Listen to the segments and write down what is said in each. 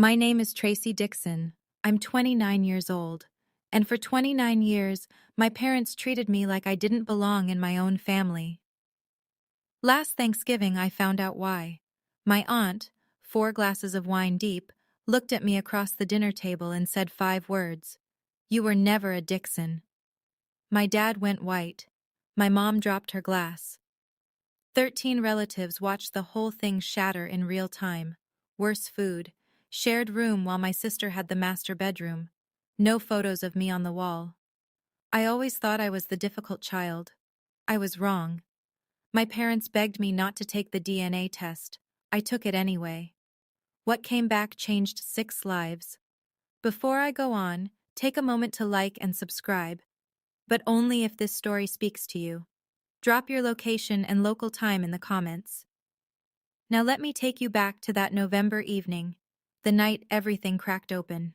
My name is Tracy Dixon. I'm 29 years old. And for 29 years, my parents treated me like I didn't belong in my own family. Last Thanksgiving, I found out why. My aunt, 4 glasses of wine deep, looked at me across the dinner table and said 5 words. You were never a Dixon. My dad went white. My mom dropped her glass. 13 relatives watched the whole thing shatter in real time. Worse food. Shared room while my sister had the master bedroom. No photos of me on the wall. I always thought I was the difficult child. I was wrong. My parents begged me not to take the DNA test. I took it anyway. What came back changed 6 lives. Before I go on, take a moment to like and subscribe. But only if this story speaks to you. Drop your location and local time in the comments. Now let me take you back to that November evening, the night everything cracked open.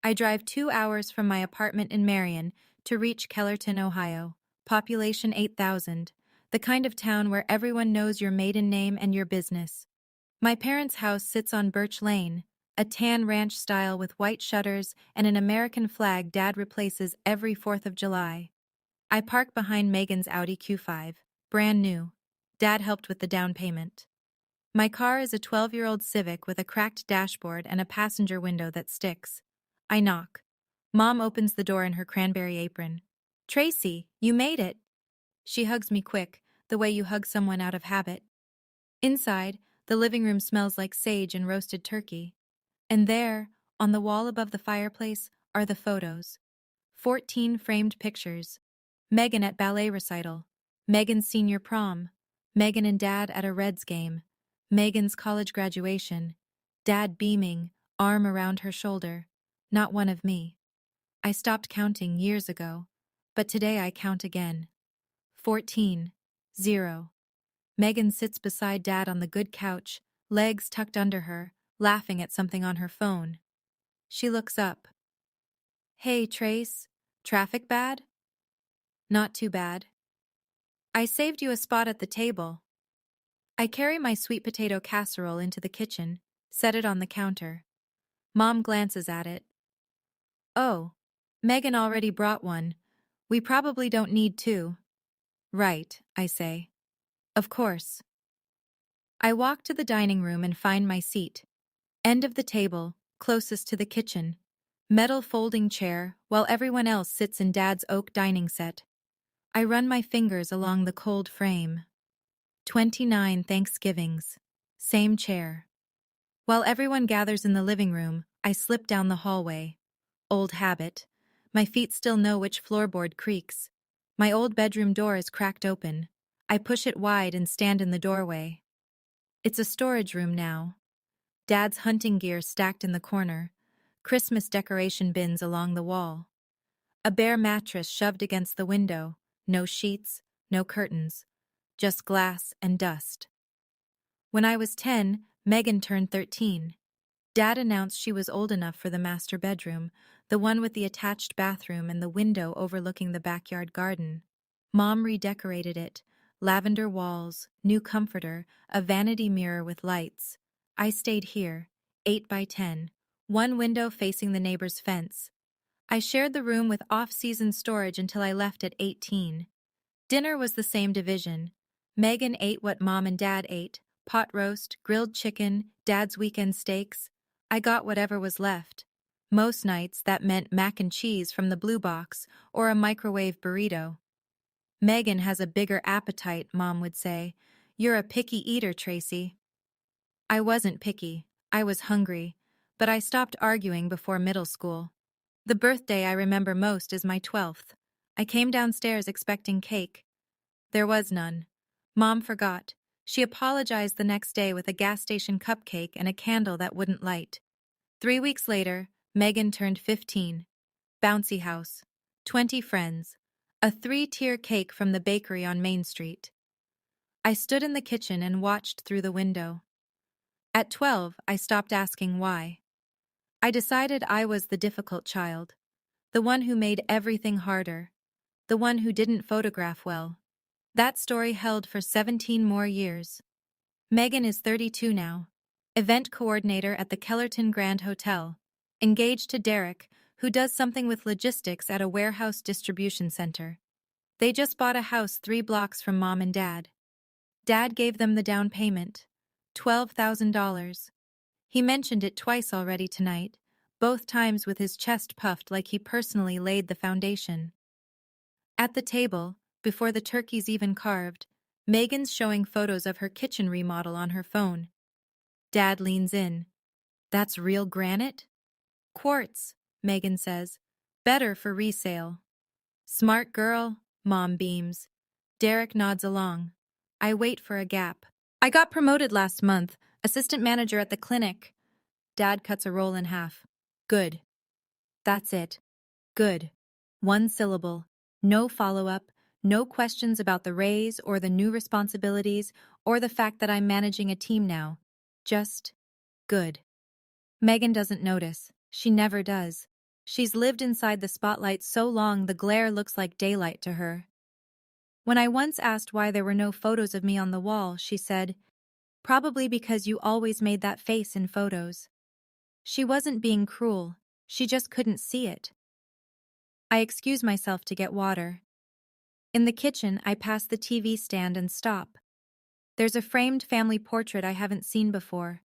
I drive 2 hours from my apartment in Marion to reach Kellerton, Ohio, population 8,000, the kind of town where everyone knows your maiden name and your business. My parents' house sits on Birch Lane, a tan ranch style with white shutters and an American flag Dad replaces every 4th of July. I park behind Megan's Audi Q5, brand new. Dad helped with the down payment. My car is a 12-year-old Civic with a cracked dashboard and a passenger window that sticks. I knock. Mom opens the door in her cranberry apron. Tracy, you made it. She hugs me quick, the way you hug someone out of habit. Inside, the living room smells like sage and roasted turkey. And there, on the wall above the fireplace, are the photos. 14 framed pictures. Megan at ballet recital. Megan's senior prom. Megan and Dad at a Reds game. Megan's college graduation. Dad beaming, arm around her shoulder. Not one of me. I stopped counting years ago, but today I count again. 14. 0. Megan sits beside Dad on the good couch, legs tucked under her, laughing at something on her phone. She looks up. Hey, Trace. Traffic bad? Not too bad. I saved you a spot at the table. I carry my sweet potato casserole into the kitchen, set it on the counter. Mom glances at it. Oh, Megan already brought one. We probably don't need two. Right, I say. Of course. I walk to the dining room and find my seat. End of the table, closest to the kitchen. Metal folding chair, while everyone else sits in Dad's oak dining set. I run my fingers along the cold frame. 29 Thanksgivings. Same chair. While everyone gathers in the living room, I slip down the hallway. Old habit. My feet still know which floorboard creaks. My old bedroom door is cracked open. I push it wide and stand in the doorway. It's a storage room now. Dad's hunting gear stacked in the corner. Christmas decoration bins along the wall. A bare mattress shoved against the window. No sheets, no curtains. Just glass and dust. When I was 10, Megan turned 13. Dad announced she was old enough for the master bedroom, the one with the attached bathroom and the window overlooking the backyard garden. Mom redecorated it. Lavender walls, new comforter, a vanity mirror with lights. I stayed here, 8 by 10, one window facing the neighbor's fence. I shared the room with off-season storage until I left at 18. Dinner was the same division. Megan ate what Mom and Dad ate, pot roast, grilled chicken, Dad's weekend steaks. I got whatever was left. Most nights that meant mac and cheese from the blue box or a microwave burrito. Megan has a bigger appetite, Mom would say. You're a picky eater, Tracy. I wasn't picky. I was hungry. But I stopped arguing before middle school. The birthday I remember most is my 12th. I came downstairs expecting cake. There was none. Mom forgot. She apologized the next day with a gas station cupcake and a candle that wouldn't light. 3 weeks later, Megan turned 15. Bouncy house. 20 friends. A 3-tier cake from the bakery on Main Street. I stood in the kitchen and watched through the window. At 12, I stopped asking why. I decided I was the difficult child. The one who made everything harder. The one who didn't photograph well. That story held for 17 more years. Megan is 32 now. event coordinator at the Kellerton Grand Hotel, engaged to Derek, who does something with logistics at a warehouse distribution center. They just bought a house 3 blocks from Mom and Dad. Dad gave them the down payment, $12,000. He mentioned it twice already tonight, both times with his chest puffed like he personally laid the foundation. At the table, before the turkey's even carved, Megan's showing photos of her kitchen remodel on her phone. Dad leans in. "That's real granite?" "Quartz," Megan says. "Better for resale." "Smart girl," Mom beams. Derek nods along. I wait for a gap. "I got promoted last month, assistant manager at the clinic." Dad cuts a roll in half. "Good." That's it. Good. One syllable. No follow-up, no questions about the raise or the new responsibilities or the fact that I'm managing a team now. Just good. Megan doesn't notice. She never does. She's lived inside the spotlight so long the glare looks like daylight to her. When I once asked why there were no photos of me on the wall, she said, "Probably because you always made that face in photos." She wasn't being cruel. She just couldn't see it. I excuse myself to get water. In the kitchen, I pass the TV stand and stop. There's a framed family portrait I haven't seen before.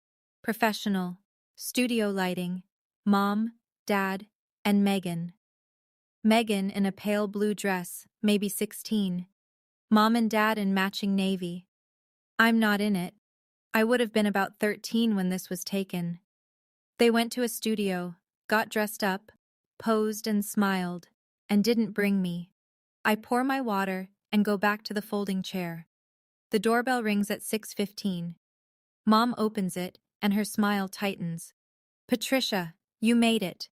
Professional, studio lighting, Mom, Dad, and Megan. Megan in a pale blue dress, maybe 16. Mom and Dad in matching navy. I'm not in it. I would have been about 13 when this was taken. They went to a studio, got dressed up, posed and smiled, and didn't bring me. I pour my water and go back to the folding chair. The doorbell rings at 6:15. Mom opens it, and her smile tightens. "Patricia, you made it."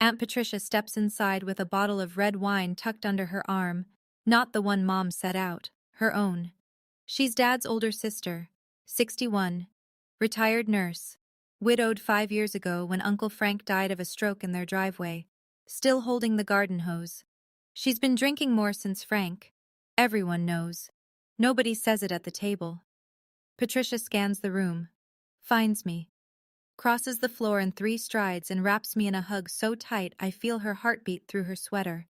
Aunt Patricia steps inside with a bottle of red wine tucked under her arm, not the one Mom set out, her own. She's Dad's older sister, 61, retired nurse, widowed 5 years ago when Uncle Frank died of a stroke in their driveway, still holding the garden hose. She's been drinking more since Frank. Everyone knows. Nobody says it at the table. Patricia scans the room, finds me, crosses the floor in 3 strides and wraps me in a hug so tight I feel her heartbeat through her sweater.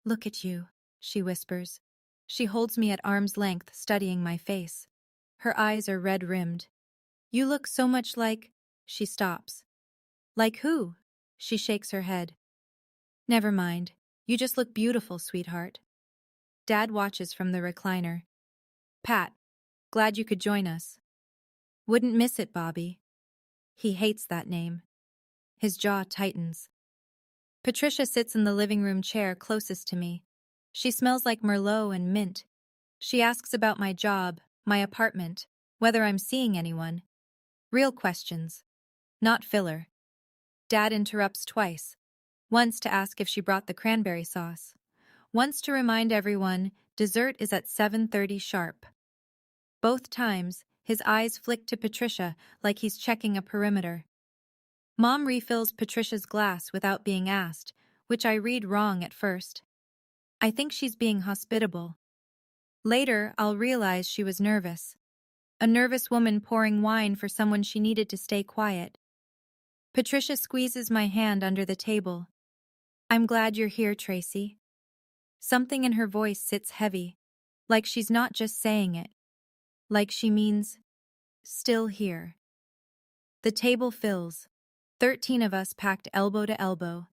"Look at you," she whispers. She holds me at arm's length, studying my face. Her eyes are red-rimmed. "You look so much like—" She stops. "Like who?" She shakes her head. "Never mind. You just look beautiful, sweetheart." Dad watches from the recliner. "Pat, glad you could join us." "Wouldn't miss it, Bobby." He hates that name. His jaw tightens. Patricia sits in the living room chair closest to me. She smells like Merlot and mint. She asks about my job, my apartment, whether I'm seeing anyone. Real questions. Not filler. Dad interrupts twice. Once to ask if she brought the cranberry sauce. Once to remind everyone dessert is at 7:30 sharp. Both times, his eyes flick to Patricia like he's checking a perimeter. Mom refills Patricia's glass without being asked, which I read wrong at first. I think she's being hospitable. Later, I'll realize she was nervous. A nervous woman pouring wine for someone she needed to stay quiet. Patricia squeezes my hand under the table. "I'm glad you're here, Tracy." Something in her voice sits heavy, like she's not just saying it, like she means, still here. The table fills. 13 of us packed elbow to elbow.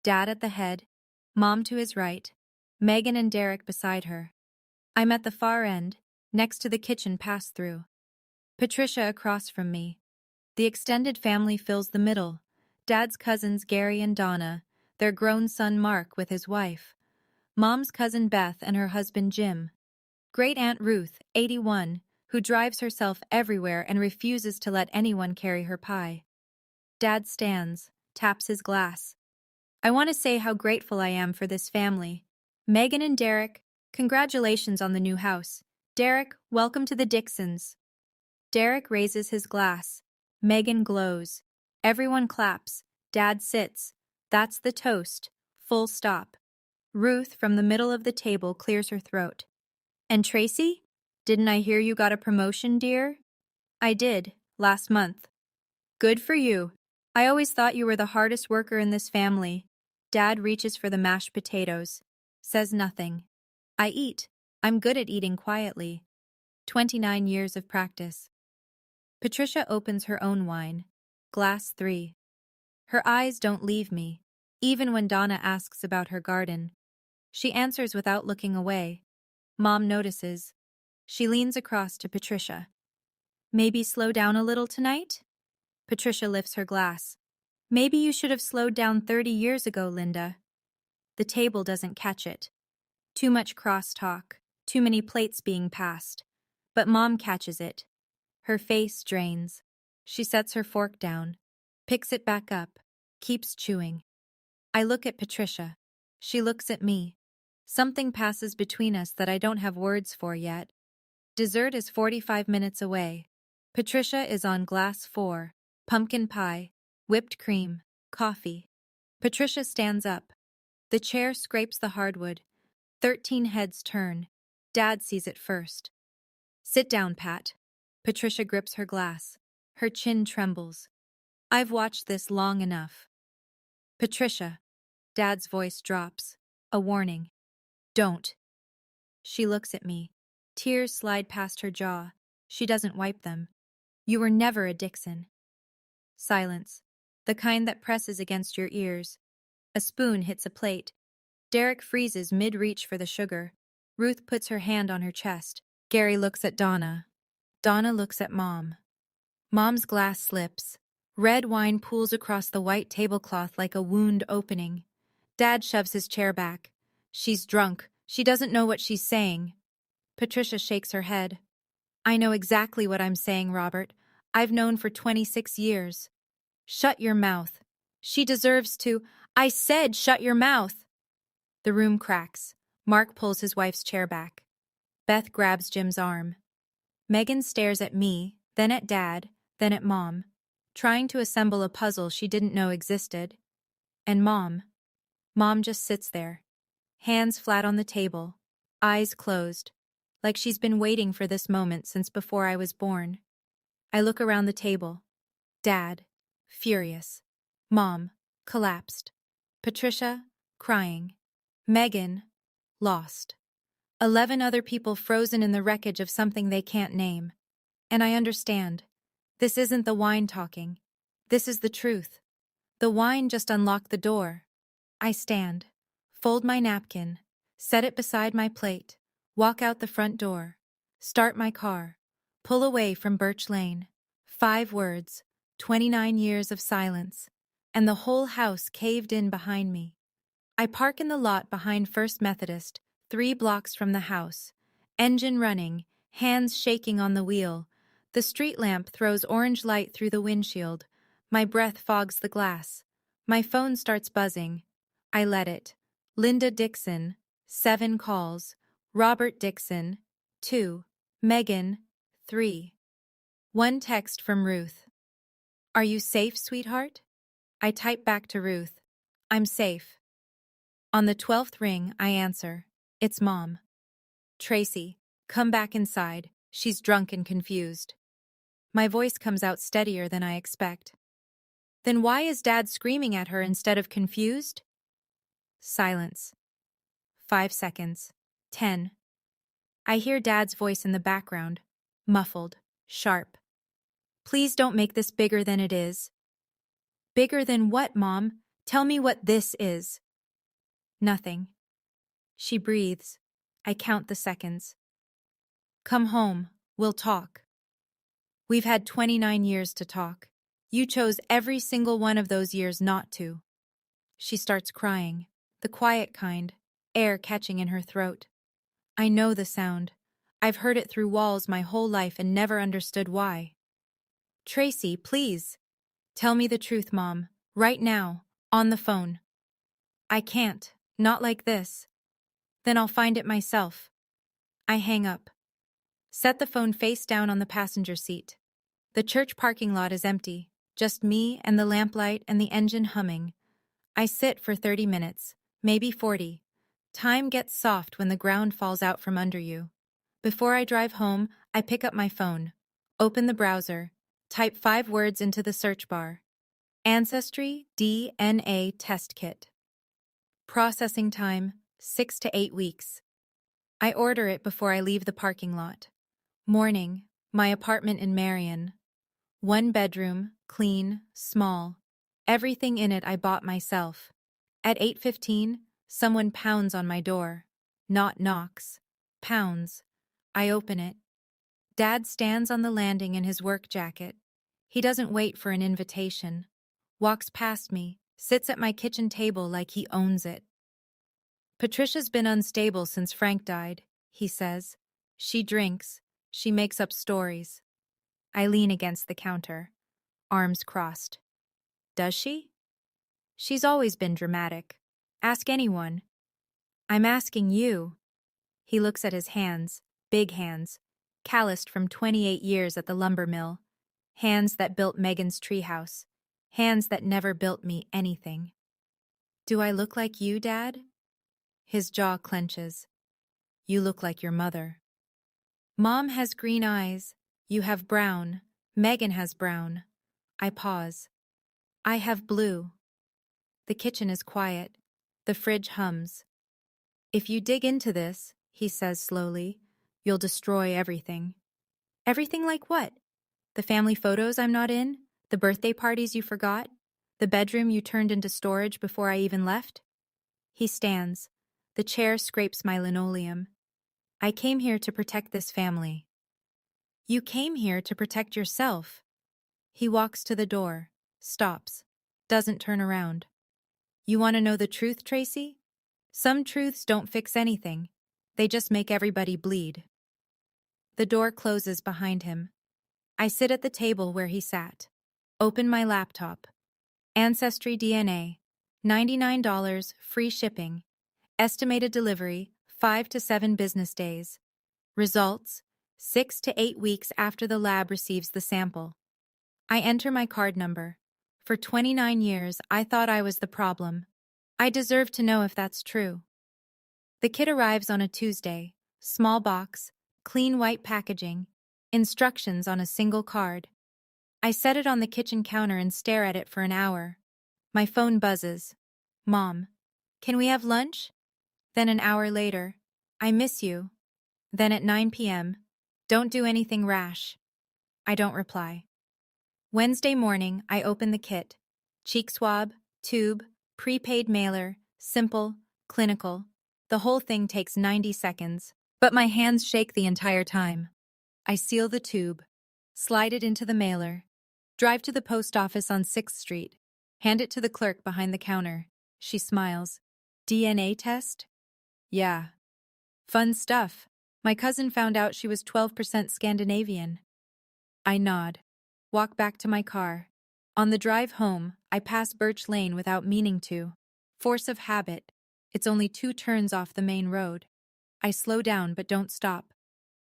Dad at the head, Mom to his right, Megan and Derek beside her. I'm at the far end, next to the kitchen pass-through. Patricia across from me. The extended family fills the middle. Dad's cousins Gary and Donna, their grown son Mark with his wife. Mom's cousin Beth and her husband Jim. Great-aunt Ruth, 81, who drives herself everywhere and refuses to let anyone carry her pie. Dad stands, taps his glass. "I want to say how grateful I am for this family. Megan and Derek, congratulations on the new house. Derek, welcome to the Dixons." Derek raises his glass. Megan glows. Everyone claps. Dad sits. That's the toast. Full stop. Ruth, from the middle of the table, clears her throat. "And Tracy? Didn't I hear you got a promotion, dear?" "I did, last month. Good for you. I always thought you were the hardest worker in this family. Dad reaches for the mashed potatoes. Says nothing. I eat. I'm good at eating quietly. 29 years of practice. Patricia opens her own wine. Glass 3. Her eyes don't leave me, even when Donna asks about her garden. She answers without looking away. Mom notices. She leans across to Patricia. Maybe slow down a little tonight? Patricia lifts her glass. Maybe you should have slowed down 30 years ago, Linda. The table doesn't catch it. Too much cross-talk, too many plates being passed. But Mom catches it. Her face drains. She sets her fork down, picks it back up, keeps chewing. I look at Patricia. She looks at me. Something passes between us that I don't have words for yet. Dessert is 45 minutes away. Patricia is on glass 4, pumpkin pie, whipped cream, coffee. Patricia stands up. The chair scrapes the hardwood. 13 heads turn. Dad sees it first. Sit down, Pat. Patricia grips her glass. Her chin trembles. I've watched this long enough. Patricia. Dad's voice drops. A warning. Don't. She looks at me. Tears slide past her jaw. She doesn't wipe them. You were never a Dixon. Silence. The kind that presses against your ears. A spoon hits a plate. Derek freezes mid-reach for the sugar. Ruth puts her hand on her chest. Gary looks at Donna. Donna looks at Mom. Mom's glass slips. Red wine pools across the white tablecloth like a wound opening. Dad shoves his chair back. She's drunk. She doesn't know what she's saying. Patricia shakes her head. I know exactly what I'm saying, Robert. I've known for 26 years. Shut your mouth. She deserves to. I said shut your mouth. The room cracks. Mark pulls his wife's chair back. Beth grabs Jim's arm. Megan stares at me, then at Dad, then at Mom, trying to assemble a puzzle she didn't know existed. And Mom. Mom just sits there, hands flat on the table, eyes closed, like she's been waiting for this moment since before I was born. I look around the table. Dad, furious. Mom, collapsed. Patricia, crying. Megan, lost. 11 other people frozen in the wreckage of something they can't name. And I understand. This isn't the wine talking. This is the truth. The wine just unlocked the door. I stand, fold my napkin, set it beside my plate, walk out the front door, start my car, pull away from Birch Lane. 5 words, 29 years of silence, and the whole house caved in behind me. I park in the lot behind First Methodist, 3 blocks from the house. Engine running, hands shaking on the wheel. The street lamp throws orange light through the windshield. My breath fogs the glass. My phone starts buzzing. I let it. Linda Dixon, 7 calls. Robert Dixon, 2. Megan, 3. 1 text from Ruth. Are you safe, sweetheart? I type back to Ruth. I'm safe. On the 12th ring, I answer. It's Mom. Tracy, come back inside. She's drunk and confused. My voice comes out steadier than I expect. Then why is Dad screaming at her instead of confused? Silence. 5 seconds. 10. I hear Dad's voice in the background, muffled, sharp. Please don't make this bigger than it is. Bigger than what, Mom? Tell me what this is. Nothing. She breathes. I count the seconds. Come home. We'll talk. We've had 29 years to talk. You chose every single one of those years not to. She starts crying, the quiet kind, air catching in her throat. I know the sound. I've heard it through walls my whole life and never understood why. Tracy, please. Tell me the truth, Mom. Right now. On the phone. I can't. Not like this. Then I'll find it myself. I hang up. Set the phone face down on the passenger seat. The church parking lot is empty. Just me and the lamplight and the engine humming. I sit for 30 minutes, maybe 40. Time gets soft when the ground falls out from under you. Before I drive home, I pick up my phone, open the browser, Type 5 words into the search bar. Ancestry DNA test kit. Processing time, 6 to 8 weeks. I order it before I leave the parking lot. Morning, my apartment in Marion. 1 bedroom, clean, small. Everything in it I bought myself. At 8:15, someone pounds on my door. Not knocks. Pounds. I open it. Dad stands on the landing in his work jacket. He doesn't wait for an invitation. Walks past me, sits at my kitchen table like he owns it. Patricia's been unstable since Frank died, he says. She drinks. She makes up stories. I lean against the counter, arms crossed. Does she? She's always been dramatic. Ask anyone. I'm asking you. He looks at his hands, big hands, calloused from 28 years at the lumber mill. Hands that built Megan's treehouse. Hands that never built me anything. Do I look like you, Dad? His jaw clenches. You look like your mother. Mom has green eyes. You have brown. Megan has brown. I pause. I have blue. The kitchen is quiet. The fridge hums. If you dig into this, he says slowly, you'll destroy everything. Everything like what? The family photos I'm not in? The birthday parties you forgot? The bedroom you turned into storage before I even left? He stands. The chair scrapes my linoleum. I came here to protect this family. You came here to protect yourself. He walks to the door, stops, doesn't turn around. You want to know the truth, Tracy? Some truths don't fix anything. They just make everybody bleed. The door closes behind him. I sit at the table where he sat. Open my laptop. Ancestry DNA. $99, free shipping. Estimated delivery, 5 to 7 business days. Results, 6 to 8 weeks after the lab receives the sample. I enter my card number. For 29 years, I thought I was the problem. I deserve to know if that's true. The kit arrives on a Tuesday. Small box, clean white packaging, instructions on a single card. I set it on the kitchen counter and stare at it for an hour. My phone buzzes. Mom, can we have lunch? Then an hour later, I miss you. Then at 9 p.m., don't do anything rash. I don't reply. Wednesday morning, I open the kit. Cheek swab, tube, prepaid mailer, simple, clinical. The whole thing takes 90 seconds, but my hands shake the entire time. I seal the tube, slide it into the mailer, drive to the post office on 6th Street, hand it to the clerk behind the counter. She smiles. DNA test? Yeah. Fun stuff. My cousin found out she was 12% Scandinavian. I nod. Walk back to my car. On the drive home, I pass Birch Lane without meaning to. Force of habit. It's only 2 turns off the main road. I slow down but don't stop.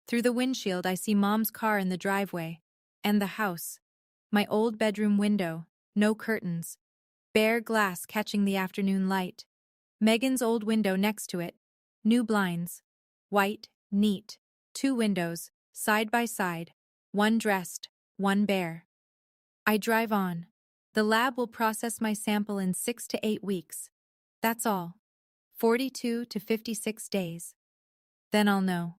Through the windshield, I see Mom's car in the driveway. And the house. My old bedroom window. No curtains. Bare glass catching the afternoon light. Megan's old window next to it. New blinds. White, neat. 2 windows, side by side. One dressed, one bare. I drive on. The lab will process my sample in 6 to 8 weeks. That's all. 42 to 56 days. Then I'll know.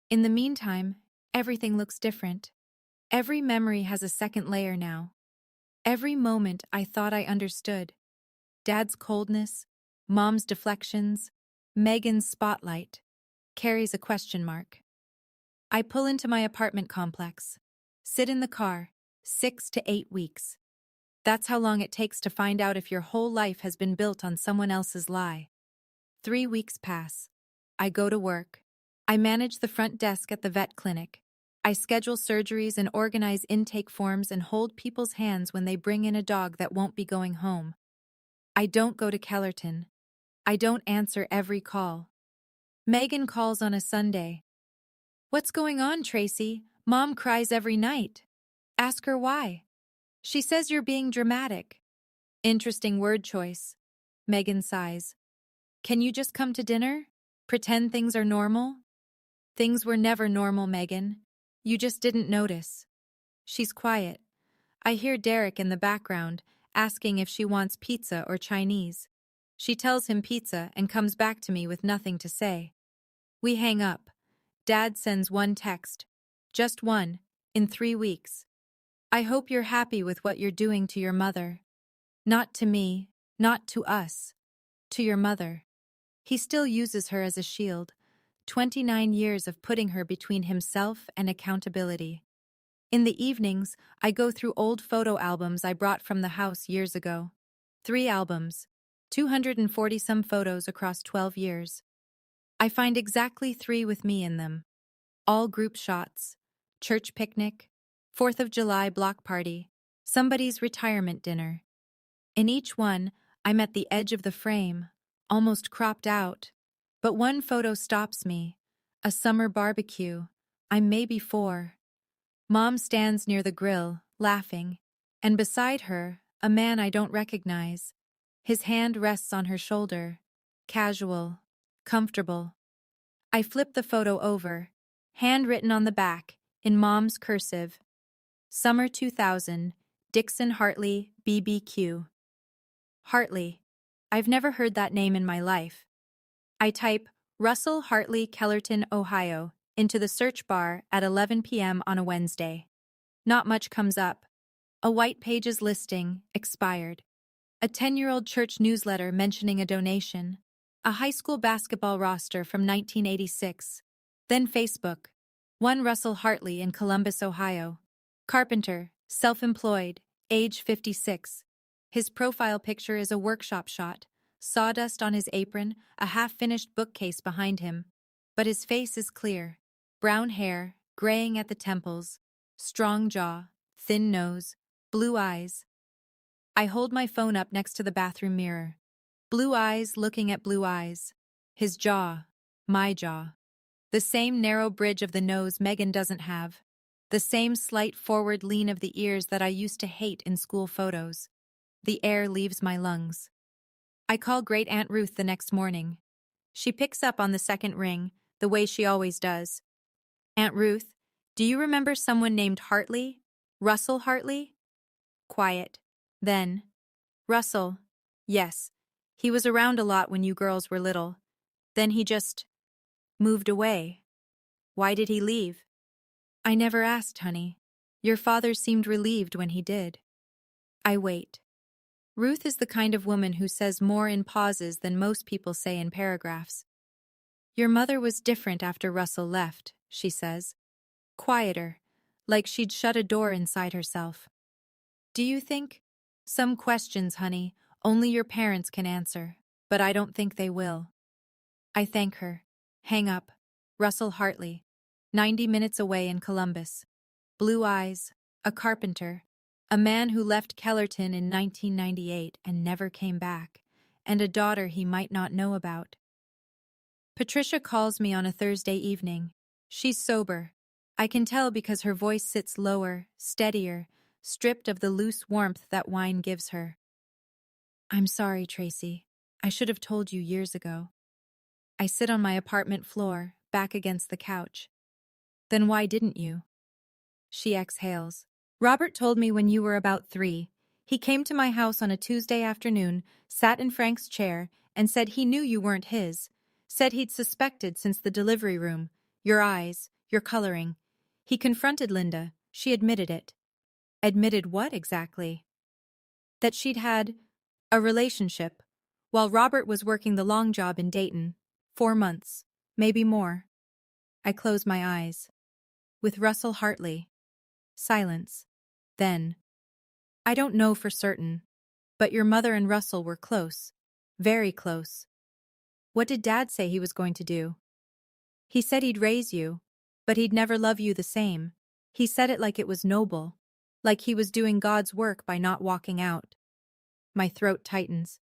In the meantime, everything looks different. Every memory has a second layer now. Every moment I thought I understood. Dad's coldness, Mom's deflections, Megan's spotlight, carries a question mark. I pull into my apartment complex. Sit in the car, 6 to 8 weeks. That's how long it takes to find out if your whole life has been built on someone else's lie. 3 weeks pass. I go to work. I manage the front desk at the vet clinic. I schedule surgeries and organize intake forms and hold people's hands when they bring in a dog that won't be going home. I don't go to Kellerton. I don't answer every call. Megan calls on a Sunday. What's going on, Tracy? Mom cries every night. Ask her why. She says you're being dramatic. Interesting word choice. Megan sighs. Can you just come to dinner? Pretend things are normal? Things were never normal, Megan. You just didn't notice. She's quiet, I hear Derek in the background, asking if she wants pizza or Chinese. She tells him pizza and comes back to me with nothing to say. We hang up. Dad sends one text. Just one, in 3 weeks. I hope you're happy with what you're doing to your mother. Not to me, not to us. To your mother. He still uses her as a shield. 29 years of putting her between himself and accountability. In the evenings, I go through old photo albums I brought from the house years ago. 3 albums. 240-some photos across 12 years. I find exactly 3 with me in them. All group shots. Church picnic. 4th of July block party. Somebody's retirement dinner. In each one, I'm at the edge of the frame, almost cropped out. But one photo stops me. A summer barbecue. I'm maybe 4. Mom stands near the grill, laughing, and beside her, a man I don't recognize. His hand rests on her shoulder. Casual. Comfortable. I flip the photo over. Handwritten on the back, in Mom's cursive. Summer 2000, Dixon Hartley, BBQ. Hartley. I've never heard that name in my life. I type Russell Hartley, Kellerton, Ohio, into the search bar at 11 p.m. on a Wednesday. Not much comes up. A white pages listing, expired. A 10-year-old church newsletter mentioning a donation. A high school basketball roster from 1986. Then Facebook. One Russell Hartley in Columbus, Ohio. Carpenter, self-employed, age 56. His profile picture is a workshop shot. Sawdust on his apron, a half-finished bookcase behind him. But his face is clear. Brown hair, graying at the temples. Strong jaw, thin nose, blue eyes. I hold my phone up next to the bathroom mirror. Blue eyes looking at blue eyes. His jaw, my jaw. The same narrow bridge of the nose Megan doesn't have. The same slight forward lean of the ears that I used to hate in school photos. The air leaves my lungs. I call Great Aunt Ruth the next morning. She picks up on the second ring, the way she always does. Aunt Ruth, do you remember someone named Hartley? Russell Hartley? Quiet. Then, Russell. Yes. He was around a lot when you girls were little. Then he just moved away. Why did he leave? I never asked, honey. Your father seemed relieved when he did. I wait. Ruth is the kind of woman who says more in pauses than most people say in paragraphs. Your mother was different after Russell left, she says. Quieter, like she'd shut a door inside herself. Do you think? Some questions, honey, only your parents can answer, but I don't think they will. I thank her. Hang up. Russell Hartley. 90 minutes away in Columbus. Blue eyes, a carpenter, a man who left Kellerton in 1998 and never came back, and a daughter he might not know about. Patricia calls me on a Thursday evening. She's sober. I can tell because her voice sits lower, steadier, stripped of the loose warmth that wine gives her. I'm sorry, Tracy. I should have told you years ago. I sit on my apartment floor, back against the couch. Then why didn't you? She exhales. Robert told me when you were about 3. He came to my house on a Tuesday afternoon, sat in Frank's chair, and said he knew you weren't his. Said he'd suspected since the delivery room. Your eyes, your coloring. He confronted Linda. She admitted it. Admitted what exactly? That she'd had a relationship, while Robert was working the long job in Dayton. 4 months, maybe more. I close my eyes. With Russell Hartley. Silence. Then. I don't know for certain, but your mother and Russell were close. Very close. What did Dad say he was going to do? He said he'd raise you, but he'd never love you the same. He said it like it was noble, like he was doing God's work by not walking out. My throat tightens.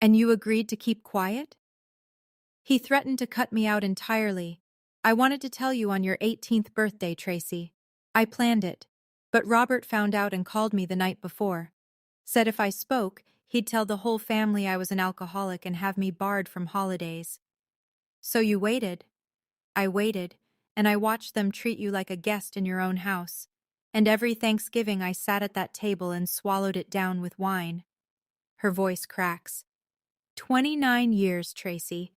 And you agreed to keep quiet? He threatened to cut me out entirely. I wanted to tell you on your 18th birthday, Tracy. I planned it, but Robert found out and called me the night before. Said if I spoke, he'd tell the whole family I was an alcoholic and have me barred from holidays. So you waited. I waited, and I watched them treat you like a guest in your own house. And every Thanksgiving I sat at that table and swallowed it down with wine. Her voice cracks. 29 years, Tracy.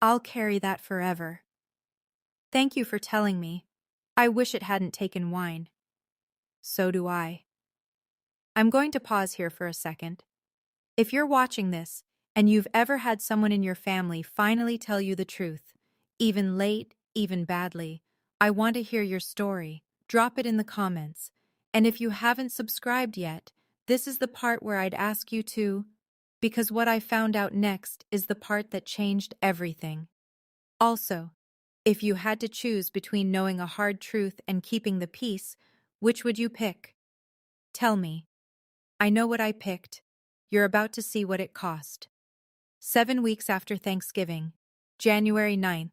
I'll carry that forever. Thank you for telling me. I wish it hadn't taken wine. So do I. I'm going to pause here for a second. If you're watching this, and you've ever had someone in your family finally tell you the truth, even late, even badly, I want to hear your story. Drop it in the comments. And if you haven't subscribed yet, this is the part where I'd ask you to, because what I found out next is the part that changed everything. Also, if you had to choose between knowing a hard truth and keeping the peace, which would you pick? Tell me. I know what I picked. You're about to see what it cost. 7 weeks after Thanksgiving, January 9th,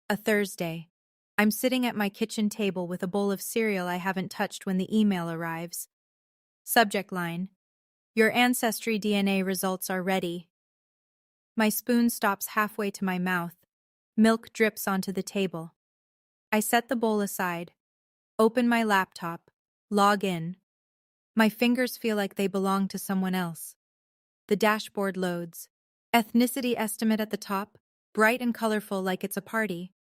a Thursday, I'm sitting at my kitchen table with a bowl of cereal I haven't touched when the email arrives. Subject line: Your ancestry DNA results are ready. My spoon stops halfway to my mouth. Milk drips onto the table. I set the bowl aside, open my laptop, log in. My fingers feel like they belong to someone else. The dashboard loads. Ethnicity estimate at the top, bright and colorful like it's a party.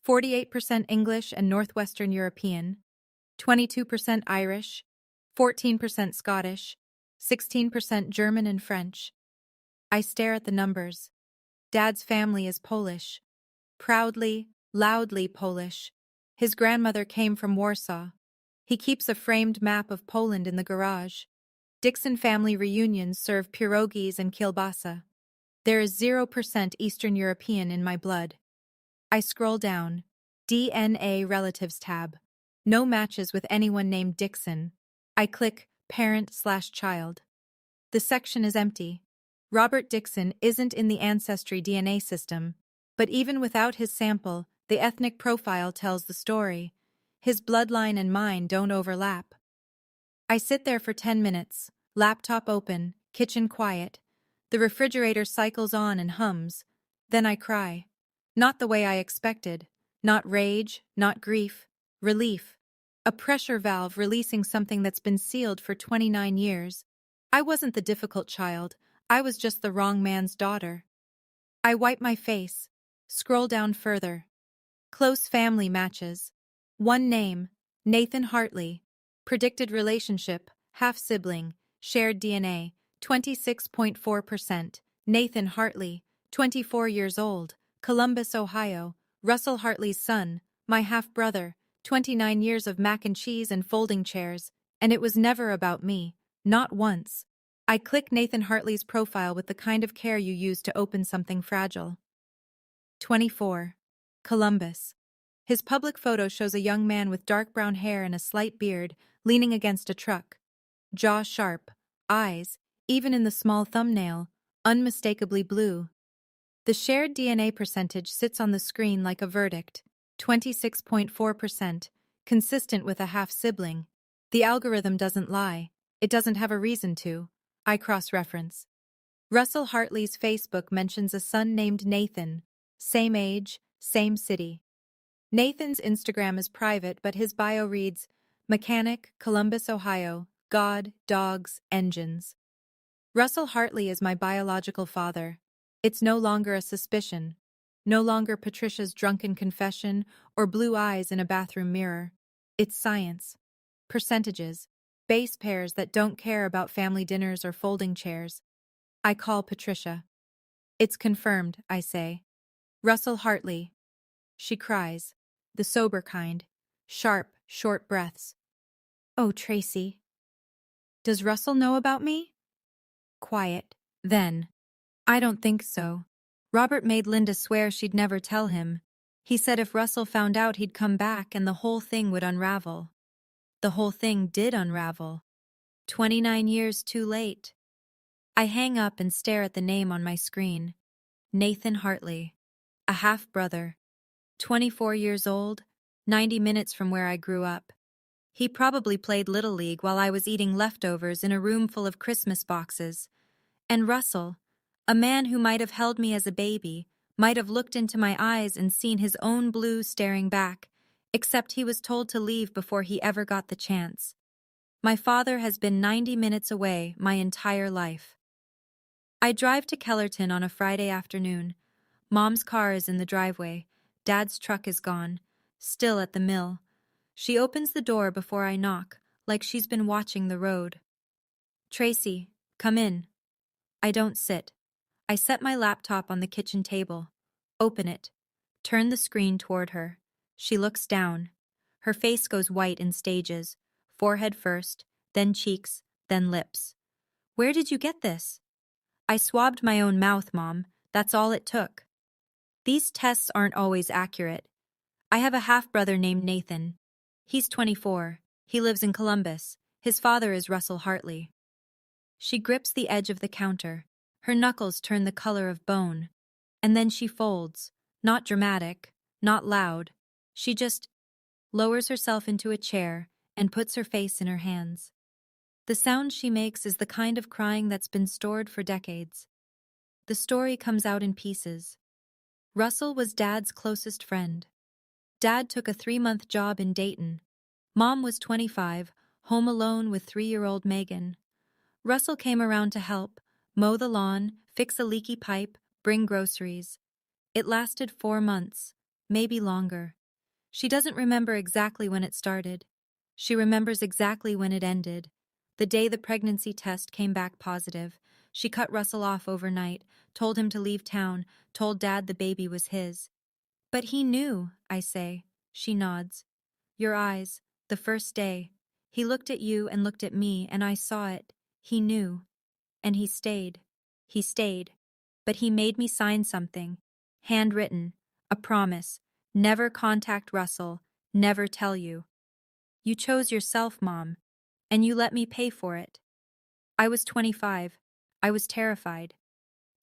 48% English and Northwestern European, 22% Irish, 14% Scottish, 16% German and French. I stare at the numbers. Dad's family is Polish. Proudly, loudly Polish. His grandmother came from Warsaw. He keeps a framed map of Poland in the garage. Dixon family reunions serve pierogies and kielbasa. There is 0% Eastern European in my blood. I scroll down. DNA Relatives tab. No matches with anyone named Dixon. I click Parent/Child. The section is empty. Robert Dixon isn't in the Ancestry DNA system, but even without his sample, the ethnic profile tells the story. His bloodline and mine don't overlap. I sit there for 10 minutes, laptop open, kitchen quiet. The refrigerator cycles on and hums. Then I cry. Not the way I expected. Not rage, not grief. Relief. A pressure valve releasing something that's been sealed for 29 years. I wasn't the difficult child. I was just the wrong man's daughter. I wipe my face. Scroll down further. Close family matches. One name, Nathan Hartley. Predicted relationship, half-sibling, shared DNA, 26.4%. Nathan Hartley, 24 years old, Columbus, Ohio. Russell Hartley's son, my half-brother, 29 years of mac and cheese and folding chairs, and it was never about me, not once. I click Nathan Hartley's profile with the kind of care you use to open something fragile. 24. Columbus. His public photo shows a young man with dark brown hair and a slight beard, leaning against a truck. Jaw sharp, eyes, even in the small thumbnail, unmistakably blue. The shared DNA percentage sits on the screen like a verdict, 26.4%, consistent with a half-sibling. The algorithm doesn't lie. It doesn't have a reason to. I cross-reference. Russell Hartley's Facebook mentions a son named Nathan. Same age, same city. Nathan's Instagram is private, but his bio reads, Mechanic, Columbus, Ohio, God, dogs, engines. Russell Hartley is my biological father. It's no longer a suspicion. No longer Patricia's drunken confession or blue eyes in a bathroom mirror. It's science. Percentages. Base pairs that don't care about family dinners or folding chairs. I call Patricia. It's confirmed, I say. Russell Hartley. She cries. The sober kind. Sharp, short breaths. Oh, Tracy. Does Russell know about me? Quiet. Then. I don't think so. Robert made Linda swear she'd never tell him. He said if Russell found out he'd come back and the whole thing would unravel. The whole thing did unravel. 29 years too late. I hang up and stare at the name on my screen. Nathan Hartley. A half-brother. 24 years old, 90 minutes from where I grew up. He probably played Little League while I was eating leftovers in a room full of Christmas boxes. And Russell, a man who might have held me as a baby, might have looked into my eyes and seen his own blue staring back, except he was told to leave before he ever got the chance. My father has been 90 minutes away my entire life. I drive to Kellerton on a Friday afternoon. Mom's car is in the driveway. Dad's truck is gone, still at the mill. She opens the door before I knock, like she's been watching the road. Tracy, come in. I don't sit. I set my laptop on the kitchen table. Open it. Turn the screen toward her. She looks down. Her face goes white in stages. Forehead first, then cheeks, then lips. Where did you get this? I swabbed my own mouth, Mom. That's all it took. These tests aren't always accurate. I have a half-brother named Nathan. He's 24. He lives in Columbus. His father is Russell Hartley. She grips the edge of the counter. Her knuckles turn the color of bone. And then she folds. Not dramatic, not loud. She just lowers herself into a chair and puts her face in her hands. The sound she makes is the kind of crying that's been stored for decades. The story comes out in pieces. Russell was Dad's closest friend. Dad took a 3-month job in Dayton. Mom was 25, home alone with 3-year-old Megan. Russell came around to help, mow the lawn, fix a leaky pipe, bring groceries. It lasted 4 months, maybe longer. She doesn't remember exactly when it started. She remembers exactly when it ended. The day the pregnancy test came back positive. She cut Russell off overnight, told him to leave town, told Dad the baby was his. But he knew, I say. She nods. Your eyes, the first day. He looked at you and looked at me, and I saw it. He knew. And he stayed. He stayed. But he made me sign something. Handwritten. A promise. Never contact Russell. Never tell you. You chose yourself, Mom. And you let me pay for it. I was 25. I was terrified.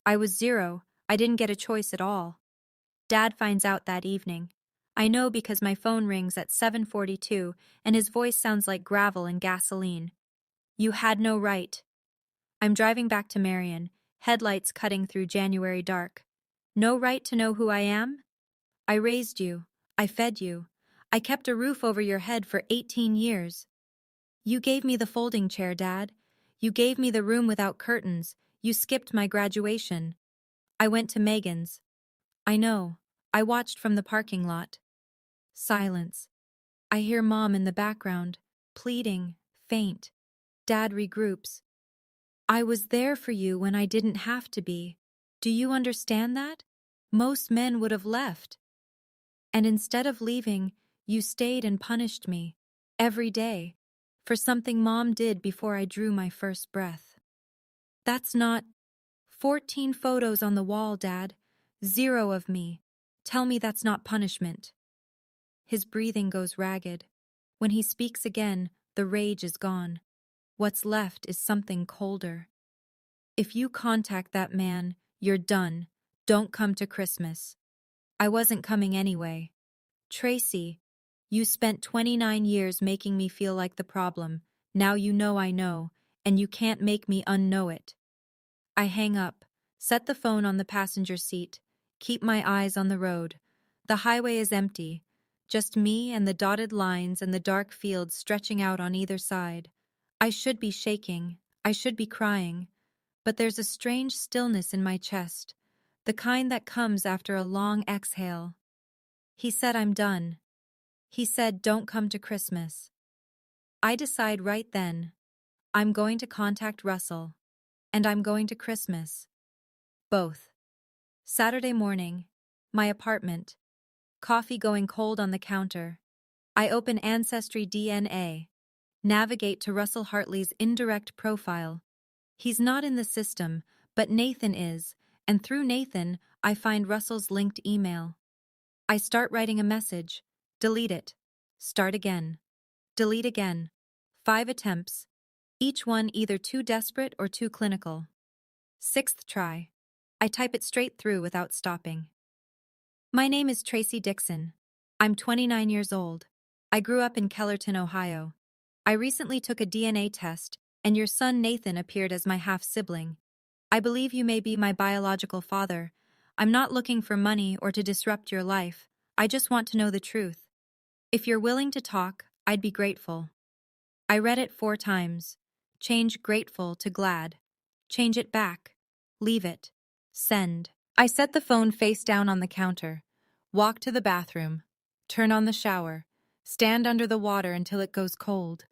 I was 0. I didn't get a choice at all. Dad finds out that evening. I know because my phone rings at 7:42 and his voice sounds like gravel and gasoline. You had no right. I'm driving back to Marion, headlights cutting through January dark. No right to know who I am? I raised you. I fed you. I kept a roof over your head for 18 years. You gave me the folding chair, Dad. You gave me the room without curtains. You skipped my graduation. I went to Megan's. I know. I watched from the parking lot. Silence. I hear Mom in the background, pleading, faint. Dad regroups. I was there for you when I didn't have to be. Do you understand that? Most men would have left. And instead of leaving, you stayed and punished me. Every day. For something Mom did before I drew my first breath. That's not 14 photos on the wall, Dad. 0 of me. Tell me that's not punishment. His breathing goes ragged. When he speaks again, the rage is gone. What's left is something colder. If you contact that man, you're done. Don't come to Christmas. I wasn't coming anyway. Tracy, you spent 29 years making me feel like the problem. Now you know I know, and you can't make me unknow it. I hang up, set the phone on the passenger seat, keep my eyes on the road. The highway is empty, just me and the dotted lines and the dark fields stretching out on either side. I should be shaking, I should be crying, but there's a strange stillness in my chest, the kind that comes after a long exhale. He said I'm done. He said don't come to Christmas. I decide right then, I'm going to contact Russell, and I'm going to Christmas. Both. Saturday morning, my apartment. Coffee going cold on the counter. I open Ancestry DNA. Navigate to Russell Hartley's indirect profile. He's not in the system, but Nathan is, and through Nathan, I find Russell's linked email. I start writing a message. Delete it. Start again. Delete again. 5 attempts. Each one either too desperate or too clinical. 6th try. I type it straight through without stopping. My name is Tracy Dixon. I'm 29 years old. I grew up in Kellerton, Ohio. I recently took a DNA test, and your son Nathan appeared as my half-sibling. I believe you may be my biological father. I'm not looking for money or to disrupt your life. I just want to know the truth. If you're willing to talk, I'd be grateful. I read it 4 times. Change grateful to glad. Change it back. Leave it. Send. I set the phone face down on the counter. Walk to the bathroom. Turn on the shower. Stand under the water until it goes cold.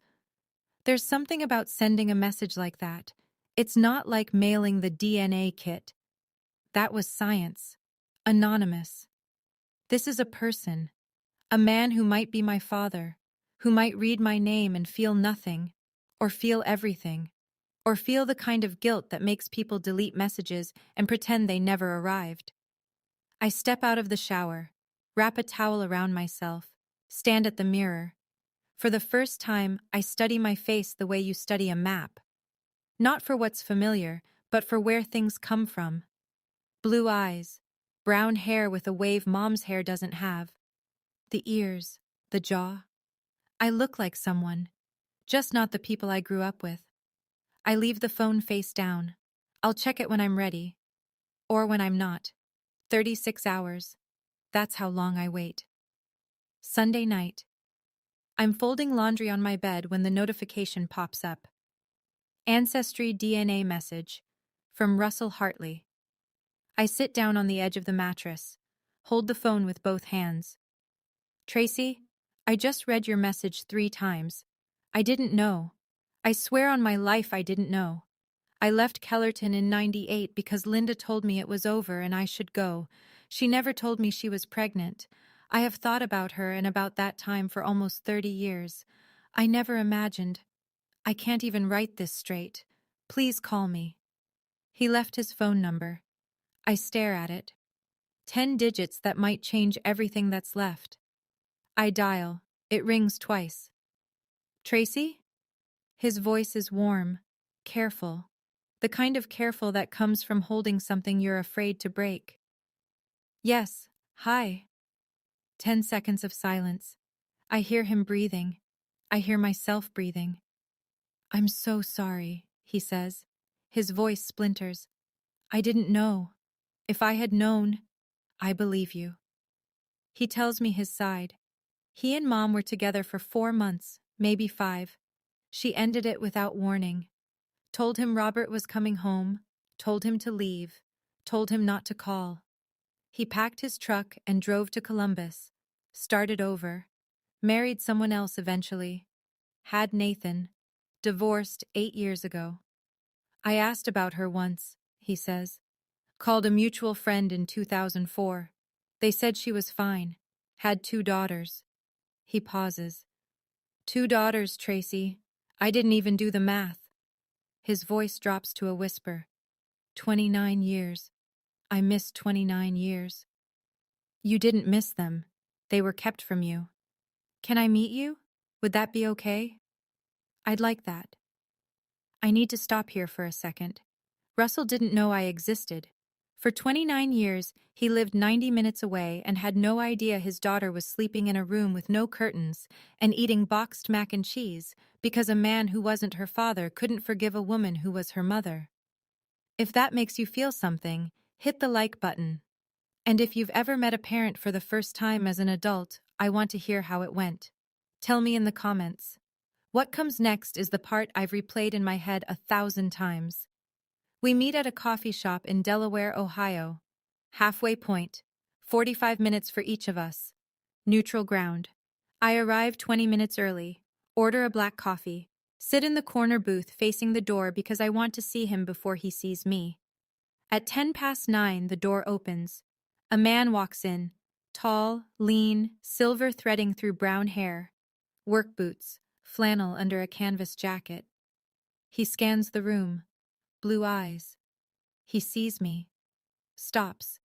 There's something about sending a message like that. It's not like mailing the DNA kit. That was science. Anonymous. This is a person. A man who might be my father, who might read my name and feel nothing, or feel everything, or feel the kind of guilt that makes people delete messages and pretend they never arrived. I step out of the shower, wrap a towel around myself, stand at the mirror. For the first time, I study my face the way you study a map. Not for what's familiar, but for where things come from. Blue eyes, brown hair with a wave mom's hair doesn't have. The ears, the jaw. I look like someone, just not the people I grew up with. I leave the phone face down. I'll check it when I'm ready. Or when I'm not. 36 hours. That's how long I wait. Sunday night. I'm folding laundry on my bed when the notification pops up. Ancestry DNA message. From Russell Hartley. I sit down on the edge of the mattress. Hold the phone with both hands. Tracy, I just read your message 3 times. I didn't know. I swear on my life I didn't know. I left Kellerton in '98 because Linda told me it was over and I should go. She never told me she was pregnant. I have thought about her and about that time for almost 30 years. I never imagined. I can't even write this straight. Please call me. He left his phone number. I stare at it. 10 digits that might change everything that's left. I dial. It rings twice. Tracy? His voice is warm, careful. The kind of careful that comes from holding something you're afraid to break. Yes, hi. 10 seconds of silence. I hear him breathing. I hear myself breathing. I'm so sorry, he says. His voice splinters. I didn't know. If I had known, I believe you. He tells me his side. He and Mom were together for 4 months, maybe 5. She ended it without warning. Told him Robert was coming home, told him to leave, told him not to call. He packed his truck and drove to Columbus, started over, married someone else eventually, had Nathan, divorced 8 years ago. I asked about her once, he says. Called a mutual friend in 2004. They said she was fine, had 2 daughters. He pauses. 2 daughters, Tracy. I didn't even do the math. His voice drops to a whisper. 29 years. I missed 29 years. You didn't miss them. They were kept from you. Can I meet you? Would that be okay? I'd like that. I need to stop here for a second. Russell didn't know I existed. For 29 years, he lived 90 minutes away and had no idea his daughter was sleeping in a room with no curtains and eating boxed mac and cheese because a man who wasn't her father couldn't forgive a woman who was her mother. If that makes you feel something, hit the like button. And if you've ever met a parent for the first time as an adult, I want to hear how it went. Tell me in the comments. What comes next is the part I've replayed in my head 1,000 times. We meet at a coffee shop in Delaware, Ohio. Halfway point, 45 minutes for each of us. Neutral ground. I arrive 20 minutes early, order a black coffee, sit in the corner booth facing the door because I want to see him before he sees me. At 9:10, the door opens. A man walks in, tall, lean, silver threading through brown hair, work boots, flannel under a canvas jacket. He scans the room. Blue eyes. He sees me. Stops.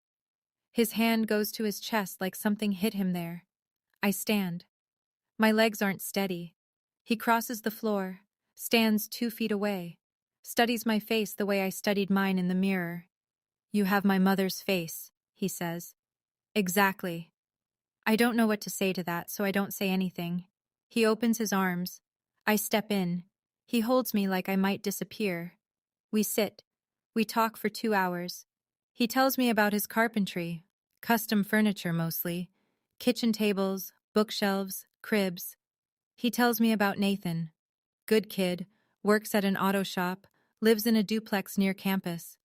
His hand goes to his chest like something hit him there. I stand. My legs aren't steady. He crosses the floor, stands 2 feet away, studies my face the way I studied mine in the mirror. You have my mother's face, he says. Exactly. I don't know what to say to that, so I don't say anything. He opens his arms. I step in. He holds me like I might disappear. We sit. We talk for 2 hours. He tells me about his carpentry, custom furniture mostly, kitchen tables, bookshelves, cribs. He tells me about Nathan. Good kid, works at an auto shop, lives in a duplex near campus.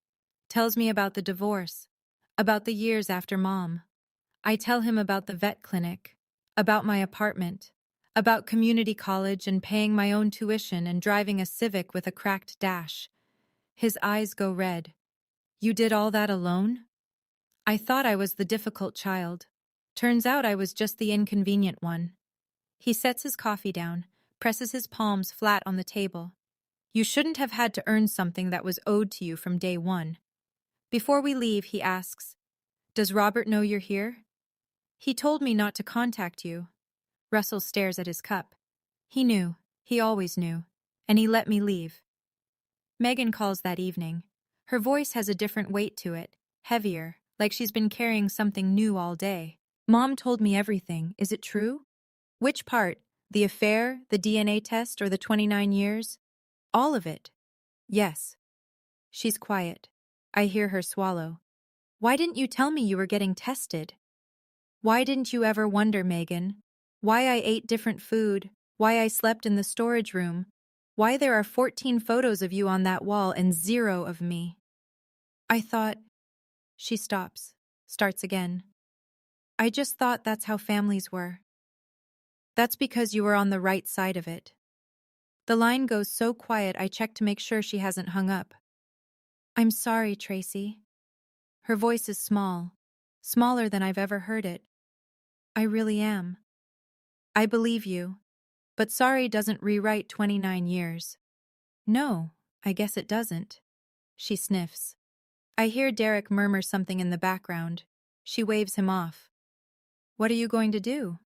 Tells me about the divorce, about the years after mom. I tell him about the vet clinic, about my apartment, about community college and paying my own tuition and driving a Civic with a cracked dash. His eyes go red. You did all that alone? I thought I was the difficult child. Turns out I was just the inconvenient one. He sets his coffee down, presses his palms flat on the table. You shouldn't have had to earn something that was owed to you from day one. Before we leave, he asks, "Does Robert know you're here?" "He told me not to contact you." Russell stares at his cup. He knew. He always knew. And he let me leave. Megan calls that evening. Her voice has a different weight to it, heavier, like she's been carrying something new all day. "Mom told me everything. Is it true?" "Which part? The affair, the DNA test, or the 29 years?" "All of it." "Yes." She's quiet. I hear her swallow. "Why didn't you tell me you were getting tested?" "Why didn't you ever wonder, Megan? Why I ate different food, why I slept in the storage room, why there are 14 photos of you on that wall and 0 of me?" "I thought—" She stops, starts again. "I just thought that's how families were." "That's because you were on the right side of it." The line goes so quiet I check to make sure she hasn't hung up. "I'm sorry, Tracy." Her voice is small, smaller than I've ever heard it. "I really am." "I believe you. But sorry doesn't rewrite 29 years. "No, I guess it doesn't." She sniffs. I hear Derek murmur something in the background. She waves him off. "What are you going to do?"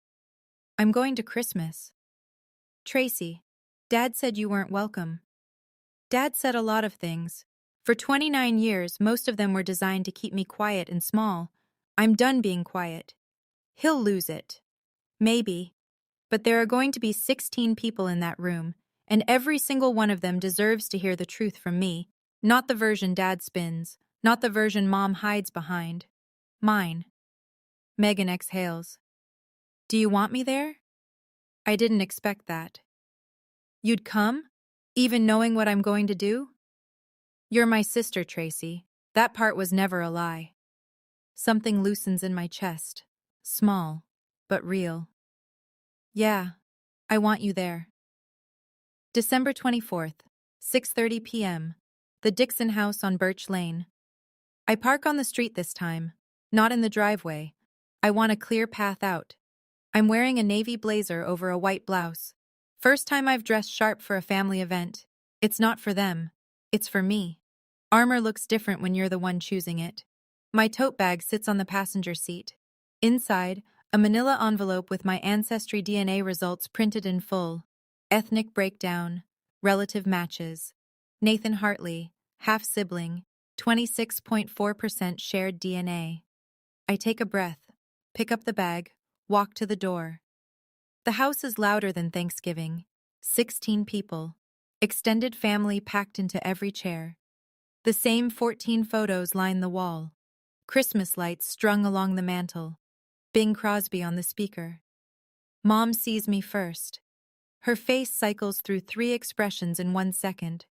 "I'm going to Christmas." "Tracy, Dad said you weren't welcome." Dad said a lot of things. For 29 years, most of them were designed to keep me quiet and small. I'm done being quiet. He'll lose it. Maybe. But there are going to be 16 people in that room, and every single one of them deserves to hear the truth from me, not the version Dad spins, not the version Mom hides behind. Mine. Megan exhales. "Do you want me there?" I didn't expect that. "You'd come? Even knowing what I'm going to do?" "You're my sister, Tracy. That part was never a lie." Something loosens in my chest. Small, but real. "Yeah, I want you there." December 24th, 6:30 p.m. The Dixon House on Birch Lane. I park on the street this time, not in the driveway. I want a clear path out. I'm wearing a navy blazer over a white blouse. First time I've dressed sharp for a family event. It's not for them. It's for me. Armor looks different when you're the one choosing it. My tote bag sits on the passenger seat. Inside, a manila envelope with my ancestry DNA results printed in full. Ethnic breakdown, relative matches. Nathan Hartley, half-sibling, 26.4% shared DNA. I take a breath, pick up the bag, walk to the door. The house is louder than Thanksgiving. 16 people. Extended family packed into every chair. The same 14 photos line the wall. Christmas lights strung along the mantel. Bing Crosby on the speaker. Mom sees me first. Her face cycles through 3 expressions in 1 second.